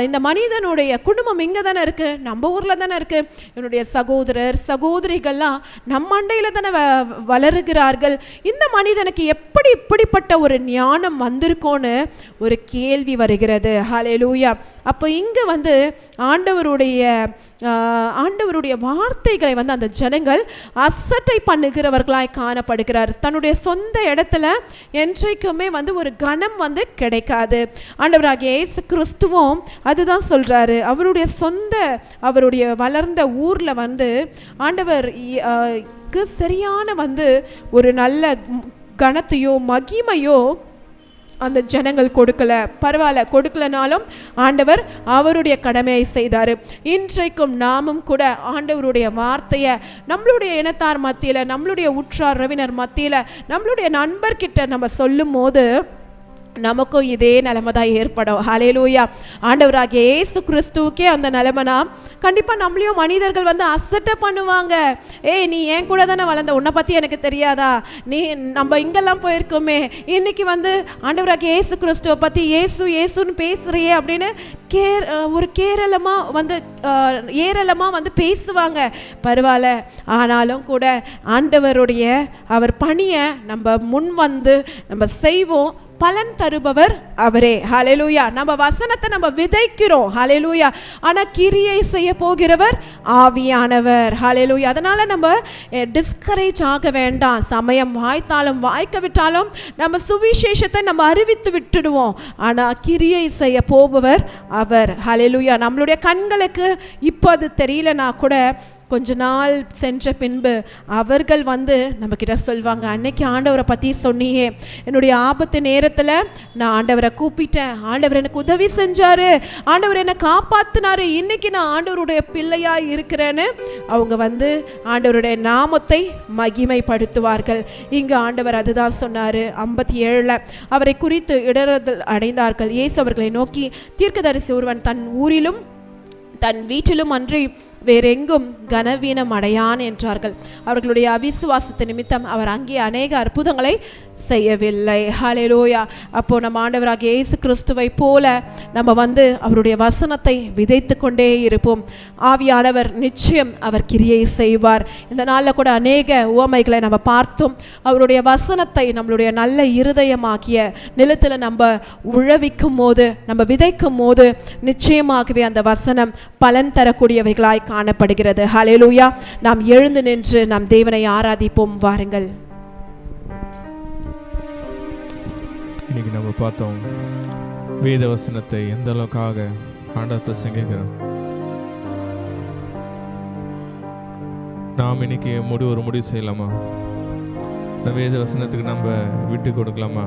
இந்த மனிதனுடைய குடும்பம் இங்கே தானே இருக்குது, நம்ம ஊரில் தானே இருக்குது, என்னுடைய சகோதரர் சகோதரிகள்லாம் நம்ம அண்டையில் தானே வளருகிறார்கள், இந்த மனிதனுக்கு எப்படி இப்படிப்பட்ட ஒரு ஞானம் வந்திருக்கோன்னு ஒரு கேள்வி வருகிறது. ஹல்லேலூயா. அப்போ இங்கே வந்து ஆண்டவருடைய வார்த்தைகளை வந்து அந்த ஜனங்கள் அசட்டை பண்ணுகிறவர்களாய் காணப்படுகிறார். தன்னுடைய சொந்த இடத்துல என்றைக்குமே வந்து ஒரு கணம் வந்து கிடைக்காது. ஆண்டவராகிய இயேசு கிறிஸ்துவும் அதுதான் சொல்றாரு. அவருடைய வளர்ந்த ஊர்ல வந்து ஆண்டவர் சரியான வந்து ஒரு நல்ல கணத்தையோ மகிமையோ அந்த ஜனங்கள் கொடுக்கல. பரவாயில்ல, கொடுக்கலனாலும் ஆண்டவர் அவருடைய கடமையை செய்தார். இன்றைக்கும் நாமும் கூட ஆண்டவருடைய வார்த்தையை நம்மளுடைய இனத்தார் மத்தியில், நம்மளுடைய உற்றார் உறவினர் மத்தியில், நம்மளுடைய நண்பர்கிட்ட நம்ம சொல்லும் போது நமக்கும் இதே நிலைமை தான் ஏற்படும். ஹல்லேலூயா. ஆண்டவராகிய இயேசு கிறிஸ்துவுக்கே அந்த நிலைமைனா கண்டிப்பாக நம்மளையும் மனிதர்கள் வந்து அசட்டை பண்ணுவாங்க. ஏய் நீ ஏன் கூட தானே வளர்ந்த, உன்னை பற்றி எனக்கு தெரியாதா, நம்ம இங்கெல்லாம் போயிருக்கோமே, இன்னைக்கு வந்து ஆண்டவராகிய இயேசு கிறிஸ்துவை பற்றி ஏசுன்னு பேசுகிறியே அப்படின்னு ஏரளமாக வந்து பேசுவாங்க. பரவாயில்ல, ஆனாலும் கூட அவர் பணியை நம்ம முன் வந்து நம்ம செய்வோம். பலன் தருபவர் அவரே. ஹல்லேலூயா. நம்ம வசனத்தை நம்ம விதைக்கிறோம். ஹல்லேலூயா. ஆனால் கிரியை செய்ய போகிறவர் ஆவியானவர். ஹல்லேலூயா. அதனால நம்ம டிஸ்கரேஜ் ஆக வேண்டாம். சமயம் வாய்த்தாலும் வாய்க்க விட்டாலும் நம்ம சுவிசேஷத்தை நம்ம அறிவித்து விட்டுடுவோம். ஆனால் கிரியை செய்ய போபவர் அவர். ஹல்லேலூயா. நம்மளுடைய கண்களுக்கு இப்போ அது தெரியலனா கூட கொஞ்ச நாள் சென்ற பின்பு அவர்கள் வந்து நம்மக்கிட்ட சொல்வாங்க, அன்னைக்கு ஆண்டவரை பற்றி சொன்னியே, என்னுடைய ஆபத்து நேரத்தில் நான் ஆண்டவரை கூப்பிட்டேன், ஆண்டவர் எனக்கு உதவி செஞ்சார், ஆண்டவர் என்னை காப்பாற்றினார், இன்னைக்கு நான் ஆண்டவருடைய பிள்ளையாக இருக்கிறேன்னு அவங்க வந்து ஆண்டவருடைய நாமத்தை மகிமைப்படுத்துவார்கள். இங்கு ஆண்டவர் அதுதான் சொன்னார். 57 அவரை குறித்து இடறுதல் அடைந்தார்கள். இயேசு அவர்களை நோக்கி, தீர்க்கதரிசி ஒருவன் தன் ஊரிலும் தன் வீட்டிலும் அன்றி வேறெங்கும் கனவீனம் அடையான் என்றார்கள். அவர்களுடைய அவிசுவாசத்து நிமித்தம் அவர் அங்கே அநேக அற்புதங்களை செய்யவில்லை. ஹல்லேலூயா. அப்போ நம்ம ஆண்டவராகிய இயேசு கிறிஸ்துவை போல நம்ம வந்து அவருடைய வசனத்தை விதைத்து கொண்டே இருப்போம். ஆவியானவர் நிச்சயம் அவர் கிரியை செய்வார். இந்த நாளில் கூட அநேக உவமைகளை நம்ம பார்த்தோம். அவருடைய வசனத்தை நம்மளுடைய நல்ல இருதயமாக்கிய நிலத்தில் நம்ம உழவிக்கும் போது, நம்ம விதைக்கும் போது நிச்சயமாகவே அந்த வசனம் பலன் தரக்கூடியவைகளாய் காணப்படுகிறது. ஹல்லேலூயா. நாம் எழுந்து நின்று நாம் தேவனை ஆராதிப்போம். வாருங்கள். இன்னைக்கு நம்ம பார்த்தோம் வேத வசனத்தை எந்த அளவுக்காக ஆண்டவர் பிரசங்கிக்கிறார். நாம் இன்னைக்கு ஒரு முடிவு செய்யலாமா? இந்த வேத வசனத்துக்கு நம்ம விட்டு கொடுக்கலாமா?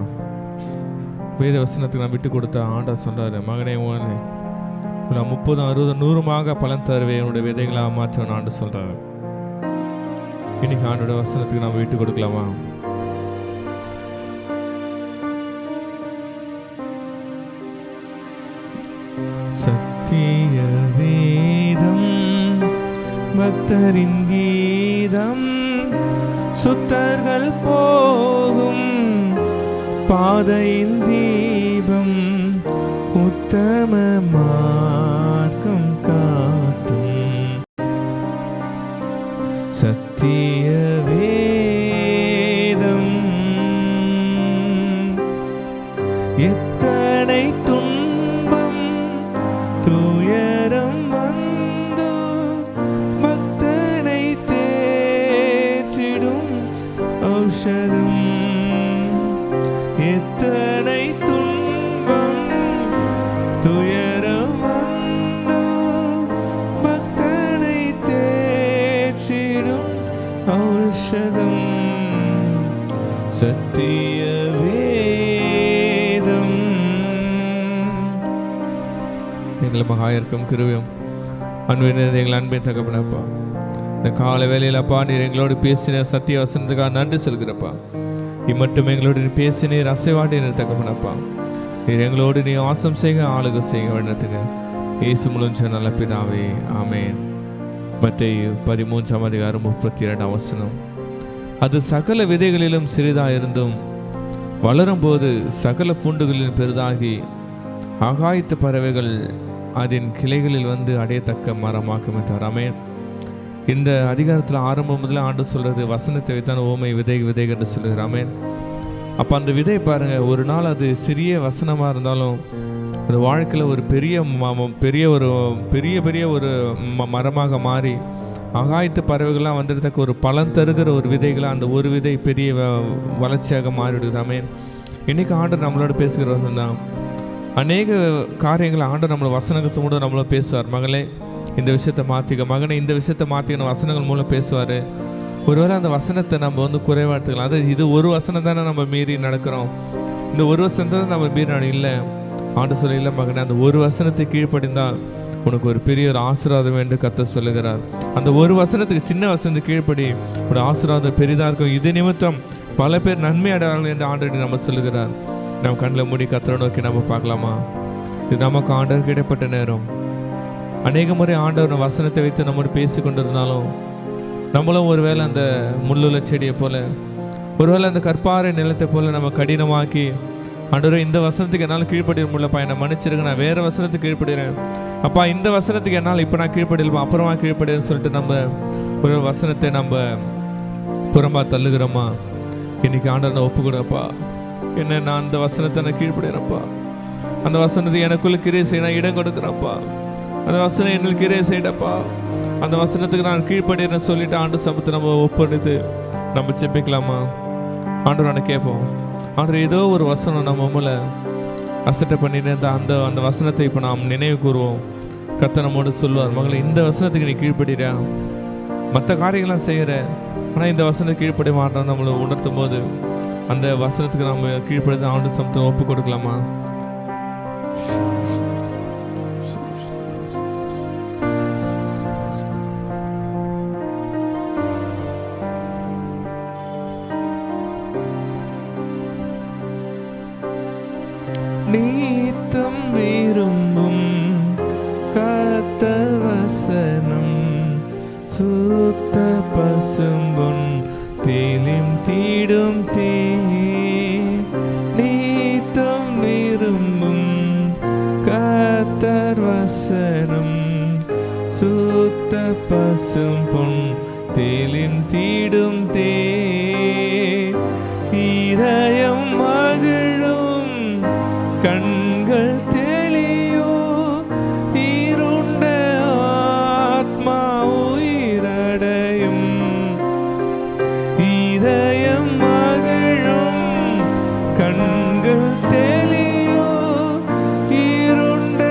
வேத வசனத்துக்கு நம்ம விட்டு கொடுத்தா ஆண்டவர் சொல்றாரு, மகனே உன்னை 30, 60, 100 பலன் தருவே, என்னுடைய விதைகளாக மாற்றணும் ஆண்டு சொல்றாரு. இன்னைக்கு ஆண்டோட வசனத்துக்கு நம்ம விட்டு கொடுக்கலாமா? சத்திய வேதம் பக்தரின் கீதம், சுத்தர்கள் போகும் பாதையின் தீபம், உத்தம மார்க்கம் காட்டும் சத்திய வேதம். எத்தனை துன்பம் துயரம் வந்து பக்தனை தேற்றிடும் ஔஷதம். எத்தனை துன்பம் துயரம் வந்து பக்தனை தேற்றிடும் ஔஷதம் சத்திய வேதம். எங்களை மகாயிருக்கும் கிருபையும் அன்பின் எங்கள் அன்பின் தகப்பனப்பா, இந்த கால வேலையிலப்பா நீர் எங்களோடு பேசின சத்திய வசனத்துக்காக நன்றி சொல்கிறப்பா. இம்மட்டும் எங்களோடு நீ பேசினீர், அசைவாடினீர் தகப்பனப்பா. நீர் எங்களோடு நீ வாசம் செய்ய ஆளுக செய்ய வேண்டத்துங்க. இயேசு முழுஞ்ச நல்ல பிதாவே, ஆமேன். மத்தேயு 13:32 அது சகல விதைகளிலும் சிறிதாயிருந்தும் வளரும்போது சகல பூண்டுகளிலும் பெரிதாகி ஆகாயத்து பறவைகள் அதன் கிளைகளில் வந்து அடையத்தக்க மரமாக்கும் என்றார். ஆமென். இந்த அதிகாரத்தில் ஆரம்பம் முதல்ல ஆண்டு சொல்றது வசனத்தை வைத்தான ஓமை விதை விதை என்று சொல்லுகிறார். ஆமென். அப்போ அந்த விதை பாருங்க, ஒரு நாள் அது சிறிய வசனமாக இருந்தாலும் அது வாழ்க்கையில் ஒரு பெரிய ஒரு மரமாக மாறி ஆகாயத்து பறவைகள்லாம் வந்துடுறதுக்கு ஒரு பலன் தருகிற ஒரு விதைகளாக அந்த ஒரு விதை பெரிய வளர்ச்சியாக மாறிவிடுது. ஆமென். இன்னைக்கு ஆண்டவர் நம்மளோட பேசுகிற வசனம் தான். அநேக காரியங்களை ஆண்டவர் நம்மளோட வசனத்தை மூலம் நம்மளோட பேசுவார். மகளே இந்த விஷயத்தை மாற்றிக்க, மகனை இந்த விஷயத்தை மாற்றிக்கணும் வசனங்கள் மூலம் பேசுவார். ஒருவேளை அந்த வசனத்தை நம்ம குறைவாக எடுத்துக்கலாம். அது இது ஒரு வசனம் தானே நம்ம மீறி நடக்கிறோம், இந்த ஒரு வசனத்தை தான் நம்ம மீறி இல்லை. ஆண்டு சொல்ல இல்லை மகனே, அந்த ஒரு வசனத்தை கீழ்ப்படிந்தால் உனக்கு ஒரு பெரிய ஒரு ஆசீர்வாதம் என்று கர்த்தர் சொல்லுகிறார். அந்த ஒரு வசனத்துக்கு சின்ன வசனத்தை கீழ்ப்படி ஒரு ஆசீர்வாதம் பெரிதாக இருக்கும். இது நிமித்தம் பல பேர் நன்மை அடைவார்கள் என்று ஆண்டவர் நம்ம சொல்லுகிறார். நம்ம கண்ணில் மூடி கர்த்தரை நோக்கி நம்ம பார்க்கலாமா? இது நமக்கு ஆண்டவர் கிடைப்பட்ட நேரம். அநேக முறை ஆண்டவர் வசனத்தை வைத்து நம்மோடு பேசி கொண்டிருந்தாலும் நம்மளும் ஒருவேளை அந்த முள்ளுள்ள செடியை போல, ஒருவேளை அந்த கற்பாறை நிலத்தை போல நம்ம கடினமாக்கி, ஆண்டவரே இந்த வசனத்துக்கு என்னால் கீழ்ப்படிட முடியலப்பா, என்னை மன்னிச்சிருங்க, நான் வேறு வசனத்துக்கு கீழ்ப்படுகிறேன் அப்பா, இந்த வசனத்துக்கு என்னால் இப்போ நான் கீழ்ப்படியலப்பா, அப்புறமா கீழ்ப்படுறேன்னு சொல்லிட்டு நம்ம ஒரு வசனத்தை நம்ம புறம்பா தள்ளுகிறோமா? இன்னைக்கு ஆண்டவரை ஒப்பு கொடுப்பா, என்ன நான் அந்த வசனத்தை நான் கீழ்ப்படுகிறேன்ப்பா, அந்த வசனத்தை எனக்குள்ள கிரியை செய்ய நான் இடம் கொடுக்குறேன்ப்பா, அந்த வசனம் என்னுள் கிரியை செய்யட்டப்பா, அந்த வசனத்துக்கு நான் கீழ்ப்படுகிறேன்னு சொல்லிட்டு ஆண்டு சமத்தை நம்ம ஒப்படைத்து நம்ம செப்பிக்கலாமா? ஆண்டவரை கேட்போம். ஆண்டவர் ஏதோ ஒரு வசனம் நம்ம மேலே அசட்டை பண்ணிட்டு அந்த அந்த வசனத்தை இப்போ நாம் நினைவு கூறுவோம். கர்த்தர் நம்மோடு சொல்லுவார், மகளை இந்த வசனத்துக்கு நீ கீழ்ப்படுறா, மற்ற காரியங்கள்லாம் செய்கிற, ஆனால் இந்த வசனத்தை கீழ்ப்படிய மாட்டோம் நம்மளை உணர்த்தும் போது அந்த வசனத்துக்கு நம்ம கீழ்ப்படுத்த ஆண்டு சமத்தை ஒப்பு கொடுக்கலாமா? நீத்தம் விரும்பும் கர்த்தர் வசனம் சுத்த பசும்பொன் தேலிம் தீடும் தீ. நீத்தம் விரும்பும் கர்த்தர் வசனம் சுத்த பசும்பொன் தேலிம் தீடும் தே. இதயம் மகிழும் கண்கள் தெளியோ, இருண்ட ஆத்மா உயிரடையும். இதயம் மகிழும் கண்கள் தெளியோ, இருண்ட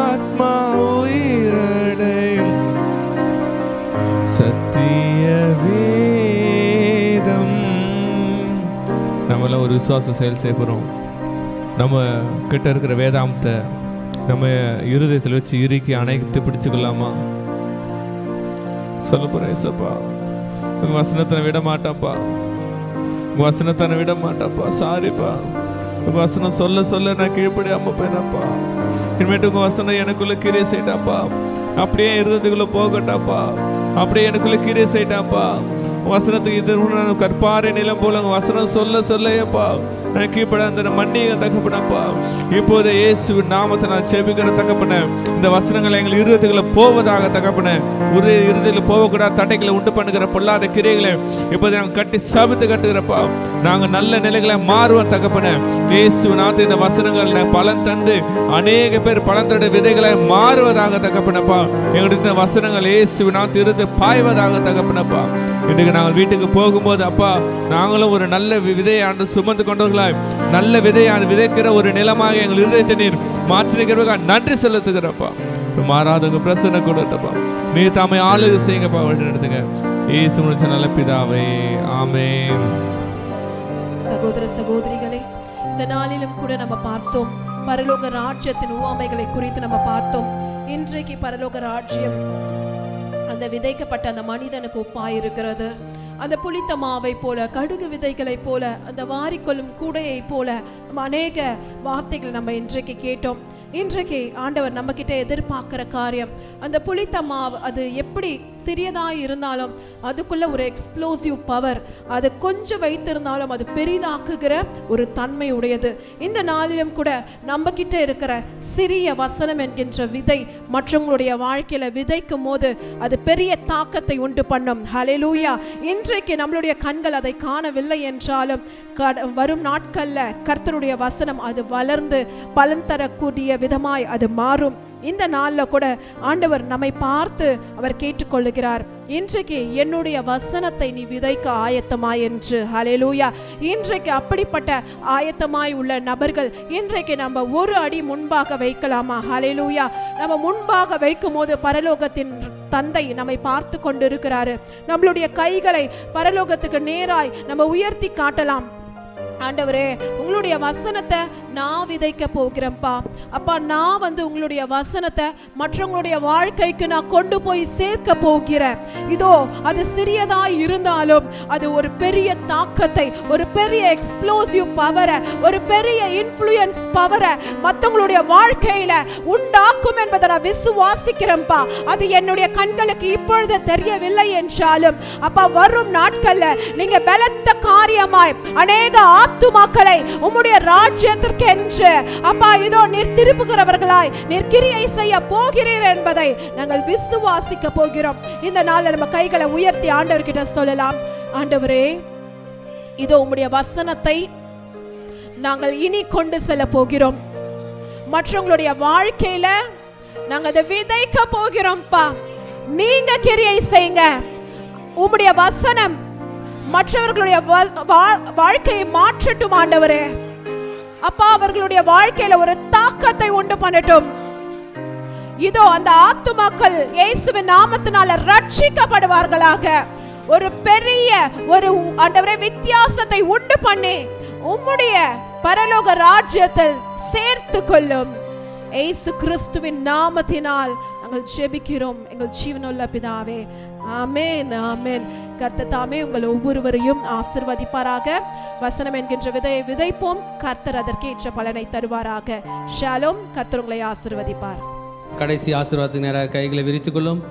ஆத்மா உயிரடையும். சத்திய வேதம் நம்மள ஒரு விசுவாச செயல் செய்ய போகிறோம். நம்ம கிட்ட இருக்கிற வேதாந்தத்தை நம்ம இருதயத்தில் வச்சு இறுக்கி அணைத்து பிடிச்சுக்கலாமா? சொல்ல போறேன், ஏசப்பா உங்க வசனத்தை விட மாட்டாப்பா, உங்க வசனத்தை விட மாட்டாப்பா, சாரிப்பா, உங்க வசனம் சொல்ல சொல்ல நான் கீழ்ப்படியாம போயினப்பா, இனிமேட்டு உங்க வசனம் எனக்குள்ள கிரியை செய்யட்டாப்பா, அப்படியே இருதயத்துக்குள்ள போகட்டாப்பா, அப்படியே எனக்குள்ள கிரியை செய்யட்டாப்பா. வசனத்துக்கு இது கற்பாறை நிலம் போல வசனம் சொல்ல சொல்லையப்பா நான் கீழ்ப்பட அந்த மன்னிக தகப்பனப்பா. இப்போது இயேசுவின் நாமத்தை நான் செபிக்கிற தகப்பன, இந்த வசனங்களை எங்கள் இருதயத்துக்குள்ள போவதாக தகப்பன, இருதயத்தில் போகக்கூடாத தடைகளை உண்டு பண்ணுகிற பொல்லாத கிரைகளை இப்போது நாங்கள் கட்டி சபித்து கட்டுகிறப்பா. நாங்கள் நல்ல நிலைகளை மாறுவோம் தகப்பன. இயேசுவின் நாமத்தை இந்த வசனங்கள் பலன் தந்து அநேக பேர் பலன் தட விதைகளை மாறுவதாக தகப்பனப்பா. எங்களுடைய இந்த வசனங்கள் இயேசுவின் நாமத்தை இருந்து பாய்வதாக தகப்பனப்பா. இன்றைக்கு நாங்கள் வீட்டுக்கு போகும்போது அப்பா, நாங்களும் ஒரு நல்ல விதையாண்டு சுமந்து கொண்டவர்களாய், நல்ல விதையாண்டு விதைக்கிற ஒரு நிலமாக எங்கள் இருதயத்தை நீர் மாற்றிருக்கிறவர்கள் நன்றி செலுத்துகிறப்பா. மாறாதவங்க பிரசன்ன கொடுத்தப்பா, நீர் தாமை ஆளுகை செய்யுங்கப்பா, வழி நடத்துங்க. இயேசு முடிச்ச நல்ல பிதாவே, ஆமென். சகோதர சகோதரிகளே, இந்த நாளிலும் கூட நம்ம பார்த்தோம், பரலோக ராஜ்யத்தின் உவமைகளை குறித்து நம்ம பார்த்தோம். இன்றைக்கு பரலோக ராஜ்யம் அந்த விதைக்கப்பட்ட அந்த மனிதனுக்கு ஒப்பாயிருக்கிறது. அந்த புளித்த மாவை போல, கடுகு விதைகளை போல, அந்த வாரிக்கொள்ளும் கூடையை போல நம்ம அநேக வார்த்தைகள் நம்ம இன்றைக்கு கேட்டோம். இன்றைக்கு ஆண்டவர் நம்ம கிட்ட எதிர்பார்க்கிற காரியம், அந்த புளித்த மாவு அது எப்படி சிறியதாக இருந்தாலும் அதுக்குள்ள ஒரு எக்ஸ்ப்ளோசிவ் பவர், அது கொஞ்சம் வைத்திருந்தாலும் அது பெரிதாக்குகிற ஒரு தன்மை உடையது. இந்த நாளிலும் கூட நம்ம கிட்ட இருக்கிற சிறிய வசனம் என்கின்ற விதை மற்றவங்களுடைய வாழ்க்கையில விதைக்கும் போது அது பெரிய தாக்கத்தை உண்டு பண்ணும். ஹல்லேலூயா. இன்றைக்கு நம்மளுடைய கண்கள் அதை காணவில்லை என்றாலும் வரும் நாட்கள்ல கர்த்தருடைய வசனம் அது வளர்ந்து பலன் தரக்கூடிய விதமாய் அது மாறும். இந்த நாளில் கூட ஆண்டவர் நம்மை பார்த்து அவர் கேட்டுக்கொள்ளுகிறார், இன்றைக்கு என்னுடைய வசனத்தை நீ விதைக்க ஆயத்தமாய் என்று. ஹல்லேலூயா. இன்றைக்கு அப்படிப்பட்ட ஆயத்தமாய் உள்ள நபர்கள் இன்றைக்கு நம்ம ஒரு அடி முன்பாக வைக்கலாமா? ஹல்லேலூயா. நம்ம முன்பாக வைக்கும் போது பரலோகத்தின் தந்தை நம்மை பார்த்து கொண்டிருக்கிறாரு. நம்மளுடைய கைகளை பரலோகத்துக்கு நேராய் நம்ம உயர்த்தி காட்டலாம். ஆண்டவரே, உங்களுடைய வசனத்தை நான் விதைக்க போகிறேன்ப்பா. அப்பா, நான் உங்களுடைய வசனத்தை மற்றவங்களுடைய வாழ்க்கைக்கு நான் கொண்டு போய் சேர்க்க போகிறேன். இதோ அது சிறியதாய் இருந்தாலும் அது ஒரு பெரிய தாக்கத்தை, ஒரு பெரிய எக்ஸ்ப்ளோசிவ் பவரை, ஒரு பெரிய இன்ஃப்ளூயன்ஸ் பவரை மற்றவங்களுடைய வாழ்க்கையில உண்டாக்கும் என்பதை நான் விசுவாசிக்கிறேன்ப்பா. அது என்னுடைய கண்களுக்கு இப்பொழுது தெரியவில்லை என்றாலும் அப்பா, வரும் நாட்கள்ல நீங்க பலத்த காரியமாய் அநேக ஆத்துமாக்களை உம்முடைய ராஜ்யத்திற்கு என்று அப்பா இதோ நீர் திருப்புகிறவர்களாய் நீர் கிரியை செய்ய போகிறீர் என்பதை நாங்கள் விசுவாசிக்க போகிறோம். இந்த நாளில் நம்ம கைகளை உயர்த்தி ஆண்டவர்கிட்ட சொல்லலாம், ஆண்டவரே, இதோ உம்முடைய வசனத்தை நாங்கள் இனி கொண்டு செல்ல போகிறோம். மற்றவங்களுடைய வாழ்க்கையில நாங்கள் அதை விதைக்க போகிறோம்ப்பா. நீங்க கிரியை செய்யுங்க. உம்முடைய வசனம் மற்றவர்களுடைய வாழ்க்கையை மாற்றட்டும் ஆண்டவரே. அப்பா, அவர்களுடைய வாழ்க்கையில ஒரு தாக்கத்தை உண்டு பண்ணட்டும். இதோ அந்த ஆத்துமாக்கள் இயேசுவின் நாமத்தினால ரட்சிக்கப்படுவார்களாக. ஒரு பெரிய ஒரு ஆண்டவரே வித்தியாசத்தை உண்டு பண்ணி உம்முடைய பரலோக ராஜ்யத்தில் சேர்த்து கொள்ளும். இயேசு கிறிஸ்துவின் நாமத்தினால் நாங்கள் ஜெபிக்கிறோம் எங்கள் ஜீவனுள்ள பிதாவே. ஆமென், ஆமென். கர்த்தர் தாமே உங்கள் ஒவ்வொருவரையும் ஆசீர்வதிப்பாராக. வசனம் என்கின்ற விதையை விதைப்போம், கர்த்தர் அதற்கேற்ற பலனை தருவாராக. ஷாலோம். கர்த்தர் உங்களை ஆசீர்வதிப்பார். கடைசி ஆசீர்வாதத்துக்கு நேராக கைகளை விரித்துக் கொள்ளும்.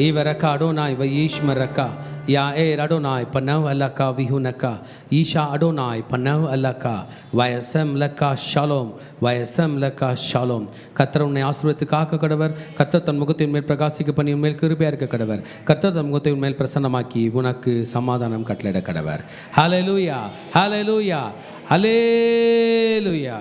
ஈவரக்கா அடோனாய் வயீஷ்மரக்கா யா ஏர் அடோனாய் பனவ் அல்லக்கா விஹுனக்கா ஈஷா அடோனாய் பனவ் அல்லக்கா வயசம் லக்கா ஷாலோம் வயசம் லக்கா ஷாலோம். கர்த்தர் உன்னை ஆசீர்வதித்து காக்க கடவர். கர்த்தர் தன் முகத்தின் மேல் பிரகாசிக்க பண்ணி உன்மேல் கிருபையா இருக்க கடவர். கர்த்தர் தன் முகத்தை உன்மேல் பிரசன்னமாக்கி உனக்கு சமாதானம் கட்டளையிட கடவர். ஹல்லேலூயா, ஹல்லேலூயா, ஹல்லேலூயா.